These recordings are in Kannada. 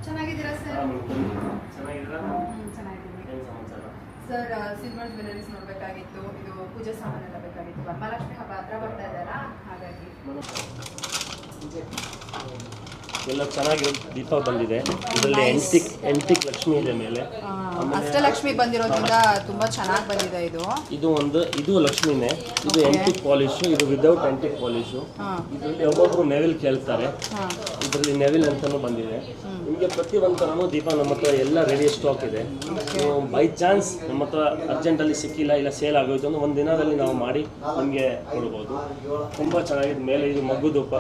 ಚೆನ್ನಾಗಿದ್ದೀರಾ ಸರ್? ಚೆನ್ನಾಗಿದ್ದೀರಾ? ಚೆನ್ನಾಗಿದ್ದೀನಿ ಏನು ಸಮಾಚಾರ ಸರ್. Silver jewelleries ನೋಡಬೇಕಾಗಿತ್ತು. ಇದು ಪೂಜೆ ಸಾಮಾನೆಲ್ಲ ಬೇಕಾಗಿತ್ತು. ವರಮಹಾಲಕ್ಷ್ಮಿ ಹಬ್ಬ ಹತ್ರ ಬರ್ತಾ ಇದೆಯಲ್ಲ, ಹಾಗಾಗಿ. ಎಲ್ಲ ಚೆನ್ನಾಗಿ ದೀಪ ಬಂದಿದೆ. ಇದರಲ್ಲಿ ಎಂಟಿಕ್ ಲಕ್ಷ್ಮಿ ಇದೆ ಮೇಲೆ. ಅಷ್ಟಲಕ್ಷ್ಮಿ ಬಂದಿರೋದ್ರಿಂದ ತುಂಬಾ ಚೆನ್ನಾಗಿ ಬಂದಿದೆ ಇದು. ಇದು ಲಕ್ಷ್ಮಿನೇ. ಇದು ಎಂಟಿಕ್ ಪಾಲಿಶ್. ಇದು ವಿದೌಟ್ ಎಂಟಿಕ್ ಪಾಲಿಶ್. ಇದರಲ್ಲಿ ಒಬ್ಬೊಬ್ರು ನೆವಿಲ್ ಕೇಳ್ತಾರೆ. ಇದರಲ್ಲಿ ನೆವಿಲ್ ಅಂತಾನು ಬಂದಿದೆ. ನಿಮಗೆ ಪ್ರತಿ ಒಂಥರನೂ ದೀಪ ನಮ್ಮ ಹತ್ರ ಎಲ್ಲ ರೆಡಿ ಸ್ಟಾಕ್ ಇದೆ. ನೀವು ಬೈ ಚಾನ್ಸ್ ನಮ್ಮ ಹತ್ರ ಅರ್ಜೆಂಟಲ್ಲಿ ಸಿಕ್ಕಿಲ್ಲ, ಇಲ್ಲ ಸೇಲ್ ಆಗೋಯ್ತು ಅಂದ್ರೆ ಒಂದು ದಿನದಲ್ಲಿ ನಾವು ಮಾಡಿ ನಿಮಗೆ ಕೊಡ್ಬೋದು. ತುಂಬಾ ಚೆನ್ನಾಗಿದೆ. ಮೇಲೆ ಇದು ಮಗ್ಗು ದೀಪ.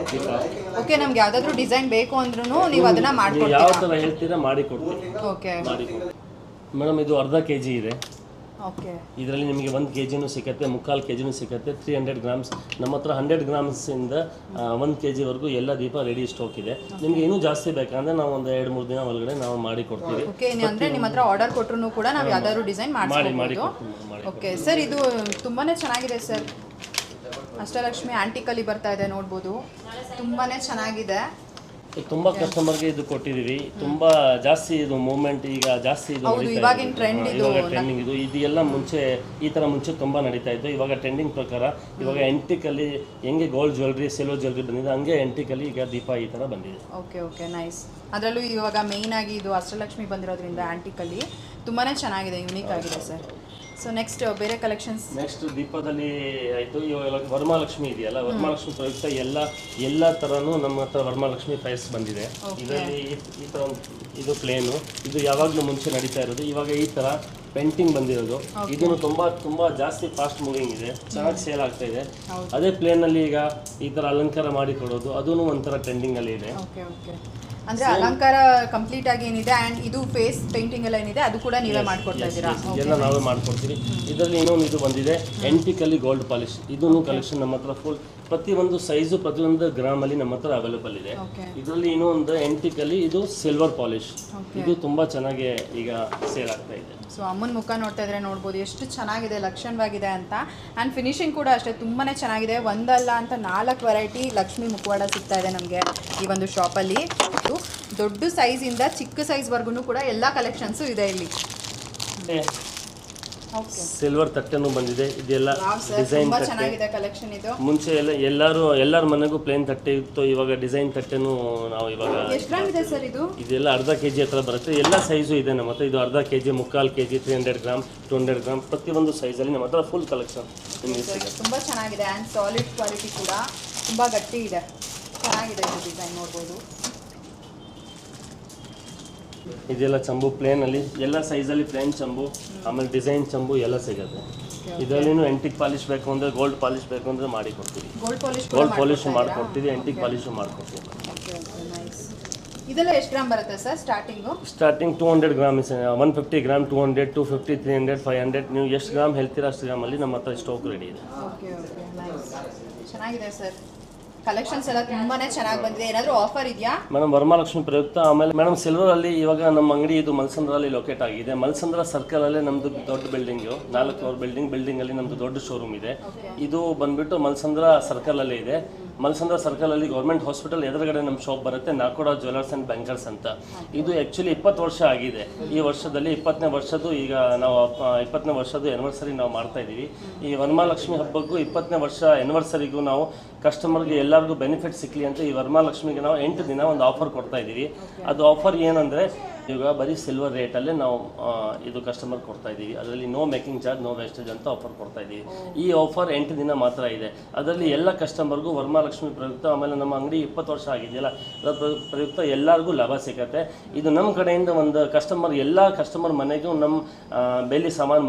ಓಕೆ, ನಮ್ಗೆ ಯಾವ್ದಾದ್ರು ಡಿಸೈನ್ ಬೇಕು ಅಂದ್ರೂ ನೀವು ಅದನ್ನ ಮಾಡ್ಕೊಡ್ತೀರಾ? ಯಾವ ತರ ಹೇಳ್ತೀರಾ ಮಾಡಿ ಕೊಡ್ತೀವಿ. ಓಕೆ ಮೇಡಮ್, ಇದು ಅರ್ಧ ಕೆಜಿ ಇದೆ. ಓಕೆ, ಇದರಲ್ಲಿ ನಿಮಗೆ 1 kg ಸಿಗುತ್ತೆ, 3/4 kg ಸಿಗುತ್ತೆ, 300 ಗ್ರಾಮ್ಸ್. ನಮ್ಮ ಹತ್ರ 100 ಗ್ರಾಮ್ಸಿಂದ 1 kg ವರೆಗೂ ಎಲ್ಲ ದೀಪ ರೆಡಿ ಸ್ಟಾಕ್ ಇದೆ. ನಿಮಗೆ ಇನ್ನೂ ಜಾಸ್ತಿ ಬೇಕಂದ್ರೆ ನಾವು ಒಂದು 2-3 ದಿನ ಒಳಗಡೆ ನಾವು ಮಾಡಿ ಕೊಡ್ತೀವಿ. ಓಕೆ, ಅಂದ್ರೆ ನಿಮ್ಮ ಹತ್ರ ಆರ್ಡರ್ ಕೊಟ್ಟರು ಕೂಡ ನಾವು ಯಾವ್ದಾದ್ರು ಡಿಸೈನ್ ಮಾಡಿ ಮಾಡಿಸ್ಬೋದು. ಓಕೆ ಸರ್, ಇದು ತುಂಬಾನೇ ಚೆನ್ನಾಗಿದೆ ಸರ್. ಅಷ್ಟಲಕ್ಷ್ಮಿ ಆಂಟಿಕಲ್ಲಿ ಬರ್ತಾ ಇದೆ, ನೋಡ್ಬೋದು. ತುಂಬಾನೇ ಚೆನ್ನಾಗಿದೆ. ತುಂಬಾ ಕಸ್ಟಮರ್ಗೆ ಇದು ಕೊಟ್ಟಿದ್ದೀವಿ. ತುಂಬಾ ಜಾಸ್ತಿ ಇದು ಮೂವ್ಮೆಂಟ್ ಈಗ ಜಾಸ್ತಿ ಇದು ಇವಾಗಿನ ಟ್ರೆಂಡ್ ಟ್ರೆಂಡಿಂಗ್ ಇದು. ಇದೆಲ್ಲ ಮುಂಚೆ ಈ ತರ ಮುಂಚೆ ತುಂಬಾ ನಡೀತಾ ಇತ್ತು. ಇವಾಗ ಟ್ರೆಂಡಿಂಗ್ ಪ್ರಕಾರ ಇವಾಗ ಎಂಟಿಕಲ್ಲಿ ಹೆಂಗೆ ಗೋಲ್ಡ್ ಜ್ಯುವೆಲ್ರಿ, ಸಿಲ್ವರ್ ಜ್ಯುವೆಲ್ರಿ ಬಂದಿದೆ, ಹಂಗೆ ಎಂಟಿಕಲ್ಲಿ ಈಗ ದೀಪ ಈ ತರ ಬಂದಿದೆ. Okay okay, nice. ಅದರಲ್ಲೂ ಇವಾಗ ಮೇಯ್ನ್ ಆಗಿ ಇದು ಅಷ್ಟಲಕ್ಷ್ಮಿ ಬಂದಿರೋದ್ರಿಂದ ಆಂಟಿಕಲ್ಲಿ ತುಂಬಾನೇ ಚೆನ್ನಾಗಿದೆ, ಯುನೀಕ್ ಆಗಿದೆ ಸರ್. ಸೊ ನೆಕ್ಸ್ಟ್ ಬೇರೆ ಕಲೆಕ್ಷನ್ಸ್. ನೆಕ್ಸ್ಟ್ ದೀಪದಲ್ಲಿ ಆಯಿತು. ಇವಾಗ ವರಮಹಾಲಕ್ಷ್ಮಿ ಇದೆಯಲ್ಲ, ವರಮಹಾಲಕ್ಷ್ಮಿ ಪ್ರಯುಕ್ತ ಎಲ್ಲ ಥರನೂ ನಮ್ಮ ಹತ್ರ ವರಮಹಾಲಕ್ಷ್ಮಿ ಪ್ರೈಸ್ ಬಂದಿದೆ. ಇದರಲ್ಲಿ ಈ ಥರ ಇದು ಪ್ಲೇನು, ಇದು ಯಾವಾಗಲೂ ಮುಂಚೆ ನಡೀತಾ ಇರೋದು. ಇವಾಗ ಈ ಥರ ಪೇಂಟಿಂಗ್ ಬಂದಿರೋದು. ಇದನ್ನು ತುಂಬ ಜಾಸ್ತಿ ಫಾಸ್ಟ್ ಮೂವಿಂಗ್ ಇದೆ, ಚೆನ್ನಾಗಿ ಸೇಲ್ ಆಗ್ತಾ ಇದೆ. ಅದೇ ಪ್ಲೇನಲ್ಲಿ ಈಗ ಈ ಥರ ಅಲಂಕಾರ ಮಾಡಿ ಕೊಡೋದು, ಅದೂ ಒಂಥರ ಟ್ರೆಂಡಿಂಗಲ್ಲಿ ಇದೆ. ಓಕೆ ಓಕೆ, ಅಂದ್ರೆ ಅಲಂಕಾರ ಕಂಪ್ಲೀಟ್ ಆಗಿ ಏನಿದೆ ಅಂಡ್ ಇದು ಫೇಸ್ ಪೇಂಟಿಂಗ್ ಎಲ್ಲ ಏನಿದೆ ಅದು ಕೂಡ ನೀವೇ ಮಾಡ್ಕೊಡ್ತಾ ಇದ್ದೀರಾ? ಎಲ್ಲ ನಾವೇ ಮಾಡ್ಕೊಡ್ತೀವಿ. ಇದರಲ್ಲಿ ಇನ್ನೊಂದು ಇದು ಬಂದಿದೆ ಎಂಟಿಕಲ್ಲಿ ಗೋಲ್ಡ್ ಪಾಲಿಶ್. ಇದೂ ಕಲೆಕ್ಷನ್ ನಮ್ಮ ಹತ್ರ ಫುಲ್ ಪ್ರತಿಯೊಂದು ಸೈಜು ಪ್ರತಿಯೊಂದು ಗ್ರಾಮಲ್ಲಿ ನಮ್ಮ ಹತ್ರ ಅವೈಲೇಬಲ್ ಇದೆ. ಇದರಲ್ಲಿ ಇನ್ನೊಂದು ಎಂಟಿಕಲ್ಲಿ ಇದು ಸಿಲ್ವರ್ ಪಾಲಿಶ್. ಇದು ತುಂಬಾ ಚೆನ್ನಾಗಿ ಈಗ ಸೇಲ್ ಆಗ್ತಾ ಇದೆ. ಸೊ ಅಮ್ಮನ ಮುಖ ನೋಡ್ತಾ ಇದ್ರೆ ನೋಡ್ಬೋದು ಎಷ್ಟು ಚೆನ್ನಾಗಿದೆ, ಲಕ್ಷಣವಾಗಿದೆ ಅಂತ. ಆ್ಯಂಡ್ ಫಿನಿಶಿಂಗ್ ಕೂಡ ಅಷ್ಟೇ ತುಂಬಾ ಚೆನ್ನಾಗಿದೆ. ಒಂದಲ್ಲ ಅಂತ 4 ವೆರೈಟಿ ಲಕ್ಷ್ಮಿ ಮುಖವಾಡ ಸಿಗ್ತಾ ಇದೆ ನಮಗೆ ಈ ಒಂದು ಶಾಪಲ್ಲಿ. ದೊಡ್ಡ ಸೈಜಿಂದ ಚಿಕ್ಕ ಸೈಜ್ವರೆಗೂ ಕೂಡ ಎಲ್ಲ ಕಲೆಕ್ಷನ್ಸು ಇದೆ ಇಲ್ಲಿ. ಸಿಲ್ವರ್ ತಟ್ಟೆನೂ ಬಂದಿದೆ. ಇದೆಲ್ಲ ಡಿಸೈನ್ ಚೆನ್ನಾಗಿದೆ ಕಲೆಕ್ಷನ್ ಇದು. ಮುಂಚೆ ಎಲ್ಲರ ಮನೆಗೂ ಪ್ಲೇನ್ ತಟ್ಟೆ ಇತ್ತು. ಇವಾಗ ಡಿಸೈನ್ ತಟ್ಟೆನೂ ನಾವು ಇವಾಗ. ಎಷ್ಟು ಗ್ರಾಮ್ ಇದೆ ಸರ್ ಇದು? ಇದೆಲ್ಲ ಅರ್ಧ kg ಹತ್ರ ಬರುತ್ತೆ. ಎಲ್ಲ ಸೈಜು ಇದೆ ನಮ್ಮ ಹತ್ರ. ಇದು ಅರ್ಧ kg, 3/4 kg, 300 ಗ್ರಾಮ್, 200 ಗ್ರಾಮ್ ಪ್ರತಿಯೊಂದು ಸೈಜಲ್ಲಿ ನಮ್ಮ ಹತ್ರ ಫುಲ್ ಕಲೆಕ್ಷನ್ ತುಂಬ ಚೆನ್ನಾಗಿದೆ. ಆ್ಯಂಡ್ ಸಾಲಿಡ್ ಕ್ವಾಲಿಟಿ ಕೂಡ ತುಂಬ ಗಟ್ಟಿ ಇದೆ, ಚೆನ್ನಾಗಿದೆ ಇದು ಡಿಸೈನ್ ನೋಡ್ಬೋದು. ಇದೆಲ್ಲ ಚಂಬು ಪ್ಲೇನಲ್ಲಿ ಎಲ್ಲ ಸೈಜಲ್ಲಿ ಪ್ಲೇನ್ ಚಂಬು, ಆಮೇಲೆ ಡಿಸೈನ್ ಚಂಬು ಎಲ್ಲ ಸಿಗುತ್ತೆ. ಇದರಲ್ಲಿನೂ ಎಂಟಿಕ್ ಪಾಲಿಶ್ ಬೇಕು ಅಂದರೆ, ಗೋಲ್ಡ್ ಪಾಲಿಶ್ ಬೇಕು ಅಂದರೆ ಮಾಡಿ ಕೊಡ್ತೀವಿ. ಗೋಲ್ಡ್ ಪಾಲಿಶ್ ಮಾಡಿಕೊಡ್ತೀವಿ, ಎಂಟಿಕ್ ಪಾಲಿಶ್ ಮಾಡಿಕೊಡ್ತೀವಿ. ಇದೆಲ್ಲ ಎಷ್ಟು ಗ್ರಾಮ್ ಬರುತ್ತೆ ಸರ್ ಸ್ಟಾರ್ಟಿಂಗ್ 200 ಗ್ರಾಮ್, 150 ಗ್ರಾಮ್, 200, 250, 300, 500. ನೀವು ಎಷ್ಟು ಗ್ರಾಮ್ ಹೇಳ್ತೀರಾ ಅಷ್ಟು ಗ್ರಾಮಲ್ಲಿ ನಮ್ಮ ಹತ್ರ ಸ್ಟಾಕ್ ರೆಡಿ ಇದೆ. ಚೆನ್ನಾಗಿದೆ ಸರ್. ಕಲೆಕ್ಷನ್ಸ್ ಎಲ್ಲ ತುಂಬಾನೇ ಚೆನ್ನಾಗಿ ಬಂದಿದೆ. ಏನಾದರೂ ಆಫರ್ ಇದೆಯಾ ಮೇಡಮ್? ವರಮಹಾಲಕ್ಷ್ಮಿ ಪ್ರಯುಕ್ತ. ಆಮೇಲೆ ಮೇಡಮ್ ಸಿಲ್ವರಲ್ಲಿ ಇವಾಗ ನಮ್ಮ ಅಂಗಡಿ ಇದು ಮಲ್ಸಂದ್ರಲ್ಲಿ ಲೊಕೇಟ್ ಆಗಿದೆ. ಮಲ್ಸಂದ್ರ ಸರ್ಕಲಲ್ಲೇ ನಮ್ಮದು ದೊಡ್ಡ ಬಿಲ್ಡಿಂಗು, 4 ಫ್ಲೋರ್ ಬಿಲ್ಡಿಂಗಲ್ಲಿ ನಮ್ಮದು ದೊಡ್ಡ ಶೋರೂಮ್ ಇದೆ. ಇದು ಬಂದುಬಿಟ್ಟು ಮಲ್ಸಂದ್ರ ಸರ್ಕಲಲ್ಲೇ ಇದೆ. ಮಲ್ಸಂದ್ರ ಸರ್ಕಲಲ್ಲಿ ಗೌರ್ಮೆಂಟ್ ಹಾಸ್ಪಿಟಲ್ ಎದುರುಗಡೆ ನಮ್ಮ ಶಾಪ್ ಬರುತ್ತೆ, ನಾಕೋಡ ಜ್ಯುವೆಲರ್ಸ್ ಆ್ಯಂಡ್ ಬ್ಯಾಂಕರ್ಸ್ ಅಂತ. ಇದು ಆ್ಯಕ್ಚುಲಿ 20 ವರ್ಷ ಆಗಿದೆ. ಈ ವರ್ಷದಲ್ಲಿ 20ನೇ ವರ್ಷದ್ದು ಈಗ ನಾವು 20ನೇ ವರ್ಷದ್ದು ಆ್ಯನಿವರ್ಸರಿ ನಾವು ಮಾಡ್ತಾ ಇದ್ದೀವಿ. ಈ ವರಮಹಾಲಕ್ಷ್ಮಿ ಹಬ್ಬಕ್ಕೂ 20ನೇ ವರ್ಷ ಆ್ಯನಿವರ್ಸರಿಗೂ ನಾವು ಕಸ್ಟಮರ್ಗೆ ಎಲ್ಲರಿಗೂ ಬೆನಿಫಿಟ್ ಸಿಕ್ಕಲಿ ಅಂತ ಈ ವರಮಹಾಲಕ್ಷ್ಮಿಗೆ ನಾವು 8 ದಿನ ಒಂದು ಆಫರ್ ಕೊಡ್ತಾ ಇದ್ದೀವಿ. ಅದು ಆಫರ್ ಏನಂದರೆ ಈಗ ಬರೀ ಸಿಲ್ವರ್ ರೇಟಲ್ಲೇ ನಾವು ಇದು ಕಸ್ಟಮರ್ ಕೊಡ್ತಾ ಇದ್ದೀವಿ. ಅದರಲ್ಲಿ no making charge, no wastage ಅಂತ ಆಫರ್ ಕೊಡ್ತಾ ಇದ್ದೀವಿ. ಈ ಆಫರ್ 8 ದಿನ ಮಾತ್ರ ಇದೆ. ಅದರಲ್ಲಿ ಎಲ್ಲ ಕಸ್ಟಮರ್ಗೂ ವರಮಹಾಲಕ್ಷ್ಮಿ ಪ್ರಯುಕ್ತ, ಆಮೇಲೆ ನಮ್ಮ ಅಂಗಡಿ 20 ವರ್ಷ ಆಗಿದೆಯಲ್ಲ ಅದರ ಪ್ರಯುಕ್ತ ಎಲ್ಲರಿಗೂ ಲಾಭ ಸಿಗುತ್ತೆ. ಇದು ನಮ್ಮ ಕಡೆಯಿಂದ ಒಂದು ಕಸ್ಟಮರ್, ಎಲ್ಲ ಕಸ್ಟಮರ್ ಮನೆಗೂ ನಮ್ಮ ಬೇಲಿ ಸಾಮಾನು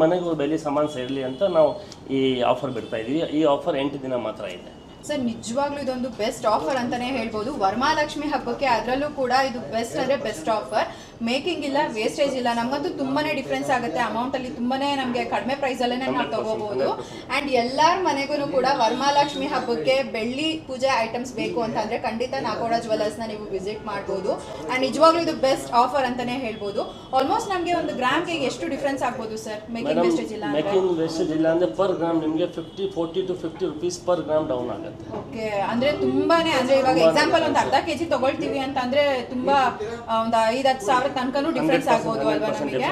ಮನೆಗೂ ಬೇಲಿ ಸಾಮಾನು ಸೇರಲಿ ಅಂತ ನಾವು ಈ ಆಫರ್ ಬಿಡ್ತಾ ಇದ್ದೀವಿ. ಈ ಆಫರ್ 8 ದಿನ ಮಾತ್ರ ಇದೆ ಸರ್. ನಿಜವಾಗ್ಲೂ ಇದೊಂದು ಬೆಸ್ಟ್ ಆಫರ್ ಅಂತಾನೆ ಹೇಳ್ಬೋದು ವರಮಹಾಲಕ್ಷ್ಮಿ ಹಬ್ಬಕ್ಕೆ. ಅದರಲ್ಲೂ ಕೂಡ ಇದು ಬೆಸ್ಟ್ ಅಂದರೆ ಬೆಸ್ಟ್ ಆಫರ್. ಮೇಕಿಂಗ್ ಇಲ್ಲ, ವೇಸ್ಟೇಜ್ ಇಲ್ಲ. ನಮಗಂತೂ ತುಂಬಾನೇ ಡಿಫ್ರೆನ್ಸ್ ಆಗುತ್ತೆ ಅಮೌಂಟಲ್ಲಿ. ತುಂಬಾನೇ ನಮಗೆ ಕಡಿಮೆ ಪ್ರೈಸಲ್ಲೇ ನಾವು ತಗೋಬಹುದು. ಆ್ಯಂಡ್ ಎಲ್ಲರ ಮನೆಗೂ ಕೂಡ ವರಮಹಾಲಕ್ಷ್ಮಿ ಹಬ್ಬಕ್ಕೆ ಬೆಳ್ಳಿ ಪೂಜೆ ಐಟಮ್ಸ್ ಬೇಕು ಅಂತಂದರೆ ಖಂಡಿತ ನಾಕೋಡ ಜ್ಯುವೆಲ್ಲರ್ಸ್ನ ನೀವು ವಿಸಿಟ್ ಮಾಡ್ಬೋದು. ಆ್ಯಂಡ್ ನಿಜವಾಗ್ಲೂ ಇದು ಬೆಸ್ಟ್ ಆಫರ್ ಅಂತಲೇ ಹೇಳ್ಬೋದು. ಆಲ್ಮೋಸ್ಟ್ ನಮಗೆ ಒಂದು ಗ್ರಾಮ್ಗೆ ಎಷ್ಟು ಡಿಫ್ರೆನ್ಸ್ ಆಗ್ಬೋದು ಸರ್ ಮೇಕಿಂಗ್ ವೇಸ್ಟೇಜ್ ಇಲ್ಲ? ಮೇಕಿಂಗ್ ವೇಸ್ಟೇಜ್ ಇಲ್ಲ ಅಂದರೆ ಪರ್ ಗ್ರಾಮ್ ನಿಮಗೆ 40 to 50 rupees per gram down ಆಗುತ್ತೆ. ಓಕೆ, ಅಂದರೆ ತುಂಬಾನೇ, ಅಂದರೆ ಇವಾಗ ಎಕ್ಸಾಂಪಲ್ ಒಂದು ಅರ್ಧ ಕೆಜಿ ತಗೊಳ್ತೀವಿ ಅಂತಂದರೆ ತುಂಬ ಒಂದು 5-10 ಸಾವಿರ ತನಕನೂ ಡಿಫ್ರೆನ್ಸ್ ಆಗ್ಬೋದು ಅಲ್ವಾ ನಮಗೆ?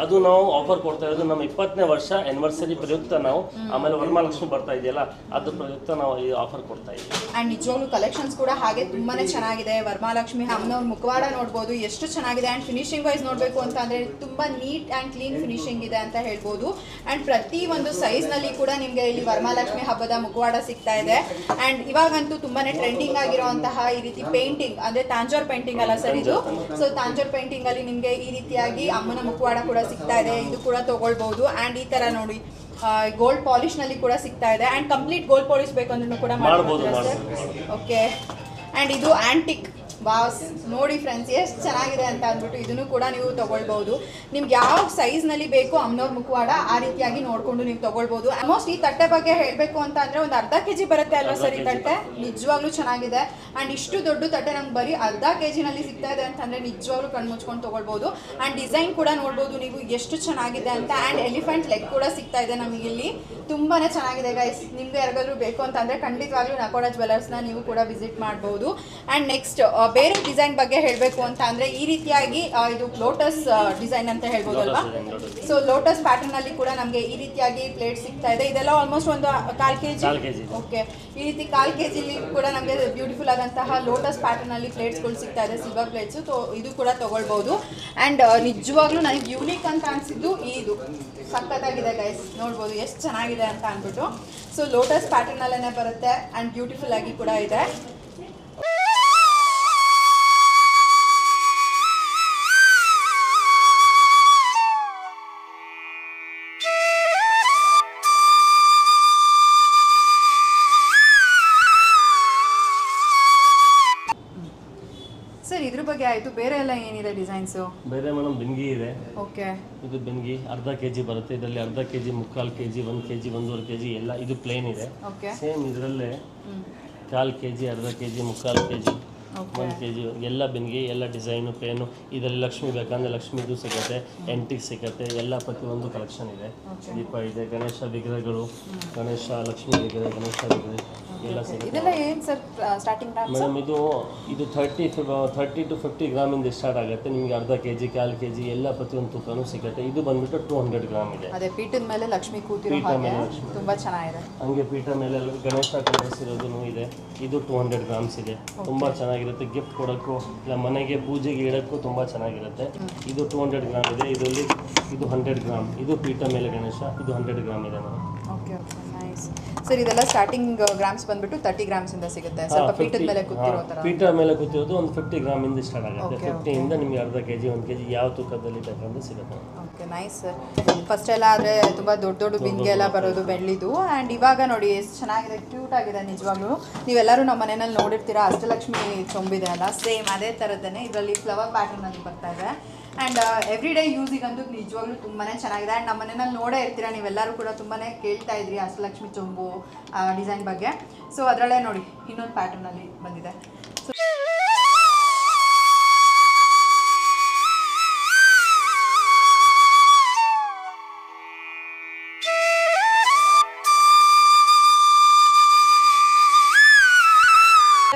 ಅದು ನಾವು ಆಫರ್ ಕೊಡ್ತಾ ಇರೋದು ನಮ್ಮ 20ನೇ ವರ್ಷ ಆನಿವರ್ಸರಿ ಪ್ರಯುಕ್ತ ನಾವು, ಆಮೇಲೆ ವರಮಹಾಲಕ್ಷ್ಮಿ ಬರ್ತಾ ಇದೆಯಲ್ಲ ಅದ್ರ ಪ್ರಯುಕ್ತ ನಾವು ಈ ಆಫರ್ ಕೊಡ್ತಾ ಇದ್ದೀವಿ. ಆ್ಯಂಡ್ ನಿಜವಾಗ್ಲೂ ಕಲೆಕ್ಷನ್ಸ್ ಕೂಡ ಹಾಗೆ ತುಂಬಾನೇ ಚೆನ್ನಾಗಿದೆ. ವರಮಹಾಲಕ್ಷ್ಮಿ ಅಮ್ಮನವ್ರ ಮುಖವಾಡ ನೋಡ್ಬೋದು ಎಷ್ಟು ಚೆನ್ನಾಗಿದೆ. ಆ್ಯಂಡ್ ಫಿನಿಶಿಂಗ್ ವೈಸ್ ನೋಡಬೇಕು ಅಂತ ಅಂದರೆ ತುಂಬ ನೀಟ್ ಆ್ಯಂಡ್ ಕ್ಲೀನ್ ಫಿನಿಶಿಂಗ್ ಇದೆ ಅಂತ ಹೇಳ್ಬೋದು. ಆ್ಯಂಡ್ ಪ್ರತಿ ಒಂದು ಸೈಜ್ನಲ್ಲಿ ಕೂಡ ನಿಮಗೆ ಇಲ್ಲಿ ವರಮಹಾಲಕ್ಷ್ಮಿ ಹಬ್ಬದ ಮುಖವಾಡ ಸಿಗ್ತಾ ಇದೆ. ಆ್ಯಂಡ್ ಇವಾಗಂತೂ ತುಂಬಾನೇ ಟ್ರೆಂಡಿಂಗ್ ಆಗಿರುವಂತಹ ಈ ರೀತಿ ಪೇಂಟಿಂಗ್, ಅಂದರೆ ತಾಂಜೋರ್ ಪೇಂಟಿಂಗ್ ಅಲ್ಲ ಸರ್ ಇದು? ಸೊ ತಾಂಜೋರ್ ಪೇಂಟಿಂಗ್ ಅಲ್ಲಿ ನಿಮಗೆ ಈ ರೀತಿಯಾಗಿ ಅಮ್ಮನ ಮುಖವಾಡ ಕೂಡ ಸಿಗ್ತಾ ಇದೆ. ಇದು ಕೂಡ ತಗೊಳ್ಬಹುದು. ಆ್ಯಂಡ್ ಈ ಥರ ನೋಡಿ ಗೋಲ್ಡ್ ಪಾಲಿಶ್ ನಲ್ಲಿ ಕೂಡ ಸಿಗ್ತಾ ಇದೆ. ಆ್ಯಂಡ್ ಕಂಪ್ಲೀಟ್ ಗೋಲ್ಡ್ ಪಾಲಿಶ್ ಬೇಕು ಅಂದ್ರೂ ಕೂಡ ಮಾಡಬಹುದು ಸರ್. ಓಕೆ, ಆ್ಯಂಡ್ ಇದು ಆಂಟಿಕ್ ಬಾಸ್ ನೋಡಿ ಫ್ರೆಂಡ್ಸ್ ಎಷ್ಟು ಚೆನ್ನಾಗಿದೆ ಅಂತ ಅಂದ್ಬಿಟ್ಟು ಇದನ್ನು ಕೂಡ ನೀವು ತಗೊಳ್ಬಹುದು. ನಿಮ್ಗೆ ಯಾವ ಸೈಜ್ನಲ್ಲಿ ಬೇಕು ಅಮ್ಮನವ್ರ ಮುಖವಾಡ ಆ ರೀತಿಯಾಗಿ ನೋಡಿಕೊಂಡು ನೀವು ತಗೊಳ್ಬಹುದು. ಆಲ್ಮೋಸ್ಟ್ ಈ ತಟ್ಟೆ ಬಗ್ಗೆ ಹೇಳಬೇಕು ಅಂತ ಅಂದರೆ ಒಂದು ಅರ್ಧ ಕೆಜಿ ಬರುತ್ತೆ ಅಲ್ವಾ ಸರ್ ಈ ತಟ್ಟೆ? ನಿಜವಾಗ್ಲೂ ಚೆನ್ನಾಗಿದೆ. ಆ್ಯಂಡ್ ಇಷ್ಟು ದೊಡ್ಡ ತಟ್ಟೆ ನಮ್ಗೆ ಬರೀ ಅರ್ಧ ಕೆಜಿನಲ್ಲಿ ಸಿಗ್ತಾ ಇದೆ ಅಂತಂದರೆ ನಿಜವಾಗ್ಲೂ ಕಣ್ಣು ಮುಚ್ಕೊಂಡು ತಗೊಳ್ಬಹುದು. ಆ್ಯಂಡ್ ಡಿಸೈನ್ ಕೂಡ ನೋಡ್ಬೋದು ನೀವು ಎಷ್ಟು ಚೆನ್ನಾಗಿದೆ ಅಂತ. ಆ್ಯಂಡ್ ಎಲಿಫೆಂಟ್ ಲೆಗ್ ಕೂಡ ಸಿಗ್ತಾ ಇದೆ ನಮಗೆ ಇಲ್ಲಿ. ತುಂಬಾ ಚೆನ್ನಾಗಿದೆ ಗೈಸ್. ನಿಮ್ಗೆ ಯಾರಿಗಾದ್ರೂ ಬೇಕು ಅಂತಂದರೆ ಖಂಡಿತವಾಗ್ಲೂ ನಾಕೋಡ ಜ್ಯುವೆಲ್ಲರ್ಸ್ನ ನೀವು ಕೂಡ ವಿಸಿಟ್ ಮಾಡ್ಬೋದು. ಆ್ಯಂಡ್ ನೆಕ್ಸ್ಟ್ ಬೇರೆ ಡಿಸೈನ್ ಬಗ್ಗೆ ಹೇಳಬೇಕು ಅಂತ ಅಂದರೆ ಈ ರೀತಿಯಾಗಿ ಇದು ಲೋಟಸ್ ಡಿಸೈನ್ ಅಂತ ಹೇಳ್ಬೋದು ಅಲ್ವಾ? ಸೊ ಲೋಟಸ್ ಪ್ಯಾಟರ್ನ್ ಅಲ್ಲಿ ಕೂಡ ನಮಗೆ ಈ ರೀತಿಯಾಗಿ ಪ್ಲೇಟ್ ಸಿಗ್ತಾ ಇದೆ. ಇದೆಲ್ಲ ಆಲ್ಮೋಸ್ಟ್ ಒಂದು 1/4 kg. ಓಕೆ, ಈ ರೀತಿ 1/4 kg ಕೂಡ ನಮಗೆ ಬ್ಯೂಟಿಫುಲ್ ಆದಂತಹ ಲೋಟಸ್ ಪ್ಯಾಟರ್ನ್ ಅಲ್ಲಿ ಪ್ಲೇಟ್ಸ್ಗಳು ಸಿಗ್ತಾ ಇದೆ, ಸಿಲ್ವರ್ ಪ್ಲೇಟ್ಸ್. ಇದು ಕೂಡ ತಗೊಳ್ಬಹುದು. ಆ್ಯಂಡ್ ನಿಜವಾಗ್ಲೂ ನನಗೆ ಯೂನಿಕ್ ಅಂತ ಅನಿಸಿದ್ದು ಇದು ಸಖತ್ತಾಗಿದೆ ಗೈಸ್. ನೋಡ್ಬೋದು ಎಷ್ಟು ಚೆನ್ನಾಗಿದೆ ಅಂತ ಅಂದ್ಬಿಟ್ಟು. ಸೊ ಲೋಟಸ್ ಪ್ಯಾಟರ್ನ್ ಅಲ್ಲೇ ಬರುತ್ತೆ ಆ್ಯಂಡ್ ಬ್ಯೂಟಿಫುಲ್ ಆಗಿ ಕೂಡ ಇದೆ. ಸರ್ ಇದ್ರ ಬಗ್ಗೆ ಆಯಿತು. ಬೇರೆ ಎಲ್ಲ ಏನಿದೆ ಡಿಸೈನ್ಸು? ಬೇರೆ ಮೇಡಮ್ ಬಿಂಗಿ ಇದೆ. ಓಕೆ, ಇದು ಬಿಂಗಿ ಅರ್ಧ ಕೆಜಿ ಬರುತ್ತೆ. ಇದರಲ್ಲಿ ಅರ್ಧ ಕೆಜಿ, 3/4 ಕೆಜಿ, 1 ಕೆಜಿ, 1.5 ಕೆಜಿ ಎಲ್ಲ ಇದು ಪ್ಲೇನ್ ಇದೆ. ಓಕೆ, ಸೇಮ್ ಇದರಲ್ಲೇ 1/4 ಕೆಜಿ, ಅರ್ಧ ಕೆಜಿ, 3/4 ಕೆಜಿ, 1 ಕೆಜಿ ಎಲ್ಲ ಬಿಂಗಿ, ಎಲ್ಲ ಡಿಸೈನು ಪೇನು. ಇದರಲ್ಲಿ ಲಕ್ಷ್ಮಿ ಬೇಕಂದ್ರೆ ಲಕ್ಷ್ಮಿದು ಸಿಗುತ್ತೆ, ಎಂಟಿಕ್ ಸಿಗುತ್ತೆ, ಎಲ್ಲ ಪ್ರತಿಯೊಂದು ಕಲೆಕ್ಷನ್ ಇದೆ. ದೀಪ ಇದೆ, ಗಣೇಶ ವಿಗ್ರಹಗಳು, ಗಣೇಶ ಲಕ್ಷ್ಮಿ ವಿಗ್ರಹ, ಗಣೇಶ ವಿಗ್ರಹ ಎಲ್ಲ ಸಿಗುತ್ತೆ. ಇದೆಲ್ಲ ಏನು ಸರ್ ಸ್ಟಾರ್ಟಿಂಗ್ ಪ್ರೈಸ್? ಮೇಡಮ್ ಇದು 30 to 50 ಗ್ರಾಮಿಂದ ಸ್ಟಾರ್ಟ್ ಆಗುತ್ತೆ. ನಿಮಗೆ ಅರ್ಧ ಕೆಜಿ, 1/4 ಕೆಜಿ ಎಲ್ಲ ಪ್ರತಿಯೊಂದು ತೂಕನೂ ಸಿಗುತ್ತೆ. ಇದು ಬಂದ್ಬಿಟ್ಟು 200 ಗ್ರಾಮ್ ಇದೆ. ಅದೇ ಪೀಠದ ಮೇಲೆ ಲಕ್ಷ್ಮಿ ಕೂತಿರೋ ಹಾಗೆ ತುಂಬಾ ಚೆನ್ನಾಗಿದೆ. ಹಂಗೆ ಪೀಠ ಮೇಲೆ ಗಣೇಶ ಕುಂಡ್ರಿಸಿರೋದು ಇದೆ. ಇದು 200 ಗ್ರಾಮ್ಸ್ ಇದೆ. ತುಂಬಾ ಚೆನ್ನಾಗಿರುತ್ತೆ. ಗಿಫ್ಟ್ ಕೊಡೋಕ್ಕೂ ಇಲ್ಲ ಮನೆಗೆ ಪೂಜೆಗೆ ಇಡೋಕ್ಕೂ ತುಂಬಾ ಚೆನ್ನಾಗಿರುತ್ತೆ. ಇದು 200 ಗ್ರಾಮ್ ಇದೆ. ಇದರಲ್ಲಿ ಇದು 100 ಗ್ರಾಮ್. ಇದು ಪೀಠ ಮೇಲೆ ಗಣೇಶ, ಇದು 100 ಗ್ರಾಮ್ ಇದೆ madam. Okay okay, nice sir. ಇದೆಲ್ಲ ಸ್ಟಾರ್ಟಿಂಗ್ ಗ್ರಾಮ್ಸ್ ಬಂದ್ಬಿಟ್ಟು 30 ಗ್ರಾಮ್ಸ್ ಇಂದ ಸಿಗುತ್ತೆ. ಸ್ವಲ್ಪ ಪೀಠದ ಮೇಲೆ ಕೂತಿರೋ ಥರ. ಪೀಠ ಮೇಲೆ ಕೂತಿರೋದು ಒಂದು 50 ಗ್ರಾಮಿಂದ ಸ್ಟಾರ್ಟ್ ಆಗುತ್ತೆ. 50 ಇಂದ ನಿಮಗೆ ಅರ್ಧ ಕೆಜಿ, 1 ಕೆಜಿ ಯಾವ ತೂಕದಲ್ಲಿ ಬೇಕಂದ್ರೆ ಸಿಗುತ್ತೆ. Okay, nice sir. ಫಸ್ಟ್ ಎಲ್ಲ ಆದರೆ ತುಂಬ ದೊಡ್ಡ ದೊಡ್ಡ ಬಿಂದಿಗೆ ಎಲ್ಲ ಬರೋದು ಬೆಳ್ಳಿದು. ಆ್ಯಂಡ್ ಇವಾಗ ನೋಡಿ ಎಷ್ಟು ಚೆನ್ನಾಗಿದೆ, ಕ್ಯೂಟ್ ಆಗಿದೆ ನಿಜವಾಗ್ಲೂ. ನೀವೆಲ್ಲರೂ ನಮ್ಮ ಮನೆಯಲ್ಲಿ ನೋಡಿರ್ತೀರಾ ಅಷ್ಟಲಕ್ಷ್ಮಿ ಚೊಂಬಿದೆ ಅಲ್ಲ, ಸೇಮ್ ಅದೇ ಥರದ್ದನ್ನೇ ಇದರಲ್ಲಿ ಫ್ಲವರ್ ಪ್ಯಾಟರ್ನಲ್ಲಿ ಬರ್ತಾ ಇದೆ. ಆ್ಯಂಡ್ ಎವ್ರಿ ಡೇ ಯೂಸಿಗಂತೂ ನಿಜವಾಗ್ಲೂ ತುಂಬಾ ಚೆನ್ನಾಗಿದೆ. ಆ್ಯಂಡ್ ನಮ್ಮ ಮನೆಯಲ್ಲಿ ನೋಡೇ ಇರ್ತೀರಾ ನೀವೆಲ್ಲರೂ ಕೂಡ ತುಂಬಾ ಕೇಳ್ತಾ ಇದ್ರಿ ಅಷ್ಟಲಕ್ಷ್ಮಿ ಚೊಂಬು ಡಿಸೈನ್ ಬಗ್ಗೆ. ಸೊ ಅದರಲ್ಲೇ ನೋಡಿ ಇನ್ನೊಂದು ಪ್ಯಾಟರ್ನಲ್ಲಿ ಬಂದಿದೆ.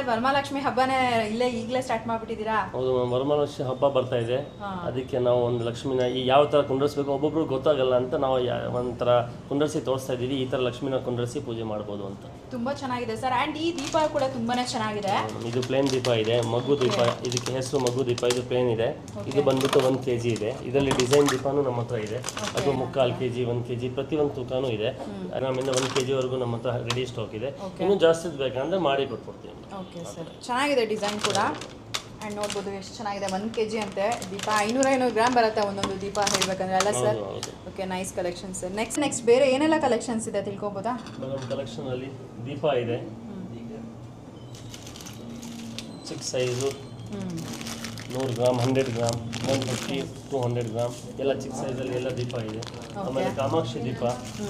ವರಮಹಾಲಕ್ಷ್ಮಿ ಹಬ್ಬನೇ ಈಗಲೇ ಸ್ಟಾರ್ಟ್ ಮಾಡ್ಬಿಟ್ಟಿದ್ದೀರಾ? ಹೌದು, ವರಮಹಾಲಕ್ಷ್ಮಿ ಹಬ್ಬ ಬರ್ತಾ ಇದೆ. ಅದಕ್ಕೆ ನಾವು ಒಂದು ಲಕ್ಷ್ಮಿನ ಯಾವ ಥರ ಕುಂಡ್ರಿಸ್ಬೇಕು ಒಬ್ಬೊಬ್ರು ಗೊತ್ತಾಗಲ್ಲ ಅಂತ ನಾವು ಒಂಥರ ಕುಂಡ್ರಿಸಿ ತೋರಿಸ್ತಾ ಇದ್ದೀವಿ. ಈ ಥರ ಲಕ್ಷ್ಮಿನ ಕುಂಡ್ರಿಸಿ ಪೂಜೆ ಮಾಡ್ಬೋದು ಅಂತ. ತುಂಬಾ ಚೆನ್ನಾಗಿದೆ ಸರ್. ಆ್ಯಂಡ್ ಈ ದೀಪ ಕೂಡ ತುಂಬಾನೇ ಚೆನ್ನಾಗಿದೆ. ಇದು ಪ್ಲೇನ್ ದೀಪ ಇದೆ, ಮಗು ದೀಪ. ಇದಕ್ಕೆ ಹೆಸರು ಮಗು ದೀಪ. ಇದು ಪ್ಲೇನ್ ಇದೆ. ಇದು ಬಂದ್ಬಿಟ್ಟು 1 ಕೆಜಿ ಇದೆ. ಇದರಲ್ಲಿ ಡಿಸೈನ್ ದೀಪನೂ ನಮ್ಮ ಹತ್ರ ಇದೆ. ಅದು 3/4 ಕೆಜಿ, 1 ಕೆಜಿ ಪ್ರತಿಯೊಂದು ತೂಕನೂ ಇದೆ. ನಮ್ಮಿಂದ 1 ಕೆಜಿವರೆಗೂ ನಮ್ಮ ಹತ್ರ ರೆಡಿ ಸ್ಟಾಕ್ ಇದೆ. ಇನ್ನೂ ಜಾಸ್ತಿ ಬೇಕಂದ್ರೆ ಮಾಡಿ ಕೊಟ್ಕೊಡ್ತೀವಿ. ಓಕೆ ಸರ್, ಚೆನ್ನಾಗಿದೆ ಡಿಸೈನ್ ಕೂಡ. ಆ್ಯಂಡ್ ನೋಡ್ಬೋದು ಎಷ್ಟು ಚೆನ್ನಾಗಿದೆ. 1 kg ಅಂತೆ ದೀಪ. 500 ಗ್ರಾಮ್ ಬರುತ್ತೆ ಒಂದೊಂದು ದೀಪ ಹೇಳ್ಬೇಕಂದ್ರೆ ಅಲ್ಲ sir? Okay, nice collection sir. Next ಬೇರೆ ಏನೆಲ್ಲ ಕಲೆಕ್ಷನ್ಸ್ ಇದೆ ತಿಳ್ಕೊಬೋದಾ? ನಮ್ಮ ಕಲೆಕ್ಷನ್ ಅಲ್ಲಿ ದೀಪ ಇದೆ, ಚಿಕ್ಕ ಸೈಜು 100 ಗ್ರಾಮ್ 100 ಗ್ರಾಮ್ 150 200 ಗ್ರಾಮ್ ಎಲ್ಲ ಚಿಕ್ಕ ಸೈಜಲ್ಲಿ ಎಲ್ಲ ದೀಪ ಇದೆ. ಆಮೇಲೆ ಕಾಮಾಕ್ಷಿ ದೀಪ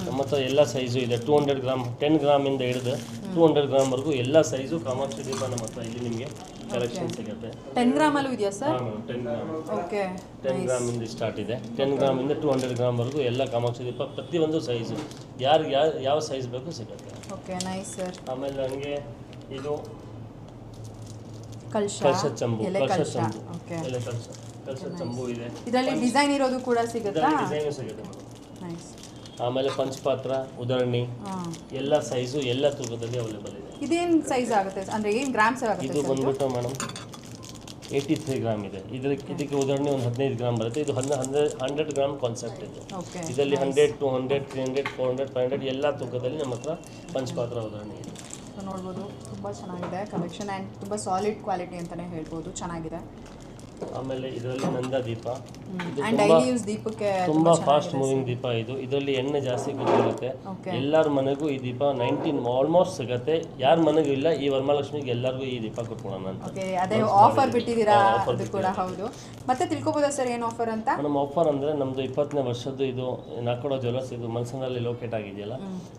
ನಮ್ಮ ಹತ್ರ ಎಲ್ಲ ಸೈಜು ಇದೆ. 200 ಗ್ರಾಮ್ 10 ಗ್ರಾಮಿಂದ ಹಿಡಿದು 200 ಗ್ರಾಮ್ವರೆಗೂ ಎಲ್ಲ ಸೈಜು ಕಾಮಾಕ್ಷಿ ದೀಪ ನಮ್ಮ ಹತ್ರ ಇಲ್ಲಿ ನಿಮಗೆ ಕಲೆಕ್ಷನ್ ಸಿಗುತ್ತೆ. 10 ಗ್ರಾಮಲ್ಲೂ ಇದೆಯಾ ಸರ್? 10 ಗ್ರಾಮ್ ಓಕೆ 10 ಗ್ರಾಮಿಂದ ಸ್ಟಾರ್ಟ್ ಇದೆ. 10 ಗ್ರಾಮಿಂದ 200 ಗ್ರಾಮ್ವರೆಗೂ ಎಲ್ಲ ಕಾಮಾಕ್ಷಿ ದೀಪ ಪ್ರತಿಯೊಂದು ಸೈಜು ಯಾರಿಗೆ ಯಾವ ಸೈಜ್ ಬೇಕು ಸಿಗುತ್ತೆ. Okay nice sir. ಆಮೇಲೆ ನನಗೆ ಇದು ಕಲಶ ಚಂಬು ಎಲೆ ಕಲಶ ಕಲಶ. ಚಂಬು ಓಕೆ ಎಲೆ ಕಲಶ ಚಂಬು ಇದೆ. ಇದರಲ್ಲಿ ಡಿಸೈನ್ ಇರೋದು ಕೂಡ ಸಿಗುತ್ತಾ? ಡಿಸೈನು ಸಿಗುತ್ತೆ. ನೈಸ್. ಆಮೇಲೆ ಪಂಚಪಾತ್ರ ಉದರಣಿ ಹಾಂ ಎಲ್ಲ ಸೈಜು ಎಲ್ಲ ತೂಕದಲ್ಲಿ ಅವೈಲೇಬಲ್ ಇದೆ. ಇದೇನು ಸೈಜ್ ಆಗುತ್ತೆ ಅಂದರೆ ಏನು ಗ್ರಾಮ್ಸ್ ಆಗುತ್ತೆ? ಇದು ಬಂದ್ಬಿಟ್ಟು ಮೇಡಮ್ 83 ಗ್ರಾಮ್ ಇದೆ. ಇದಕ್ಕೆ ಉದಾಹರಣೆ ಒಂದು 15 ಗ್ರಾಮ್ ಬರುತ್ತೆ. ಇದು 100 ಗ್ರಾಮ್ ಕಾನ್ಸೆಪ್ಟ್ ಇದೆ. ಓಕೆ ಇದರಲ್ಲಿ 100 200 300 400 500 ಎಲ್ಲ ತೂಕದಲ್ಲಿ ನಮ್ಮ ಹತ್ರ ಪಂಚಪಾತ್ರ ಉದಾಹರಣೆ ಇದೆ. ನೋಡ್ಬೋದು ತುಂಬ ಚೆನ್ನಾಗಿದೆ ಕಲೆಕ್ಷನ್ ಆ್ಯಂಡ್ ತುಂಬ ಸಾಲಿಡ್ ಕ್ವಾಲಿಟಿ ಅಂತಲೇ ಹೇಳ್ಬೋದು, ಚೆನ್ನಾಗಿದೆ. ಆಮೇಲೆ ಇದರಲ್ಲಿ ನಂದ ದೀಪ ಆ್ಯಂಡ್ ಡೈಲಿ ಯೂಸ್ ದೀಪಕ್ಕೆ ತುಂಬ ಫಾಸ್ಟ್ ಮೂವಿಂಗ್ ದೀಪ ಇದು. ಇದರಲ್ಲಿ ಎಣ್ಣೆ ಜಾಸ್ತಿ ಕೂತ್ಕೊಳ್ಳುತ್ತೆ. ಎಲ್ಲರ ಮನೆಗೂ ಈ ದೀಪ ಆಲ್ಮೋಸ್ಟ್ ಸಿಗುತ್ತೆ. ಯಾರ ಮನೆಗೂ ಇಲ್ಲ ಈ ವರಮಹಾಲಕ್ಷ್ಮಿಗೆ ಎಲ್ಲರಿಗೂ ಈ ದೀಪ ಕೊಟ್ಕೊಳ್ಳೋಣ ಅಂತ. ಓಕೆ ಅದೇ ಆಫರ್ ಬಿಟ್ಟಿದ್ದೀರಾ ಅದು ಕೂಡ ಹೌದು. ಮತ್ತೆ ತಿಳ್ಕೊಬೋದಾ ಸರ್ ಏನು ಆಫರ್ ಅಂತ? ನಮ್ಮ ಆಫರ್ ಅಂದರೆ ನಮ್ಮದು 20ನೇ ವರ್ಷದ್ದು ಇದು ನಾಕೋಡ ಜ್ಯುವೆಲರ್ಸ್ ಇದು ಮಲ್ಸಂದ್ರಲ್ಲಿ ಲೊಕೇಟ್ ಆಗಿದೆಯಲ್ಲ,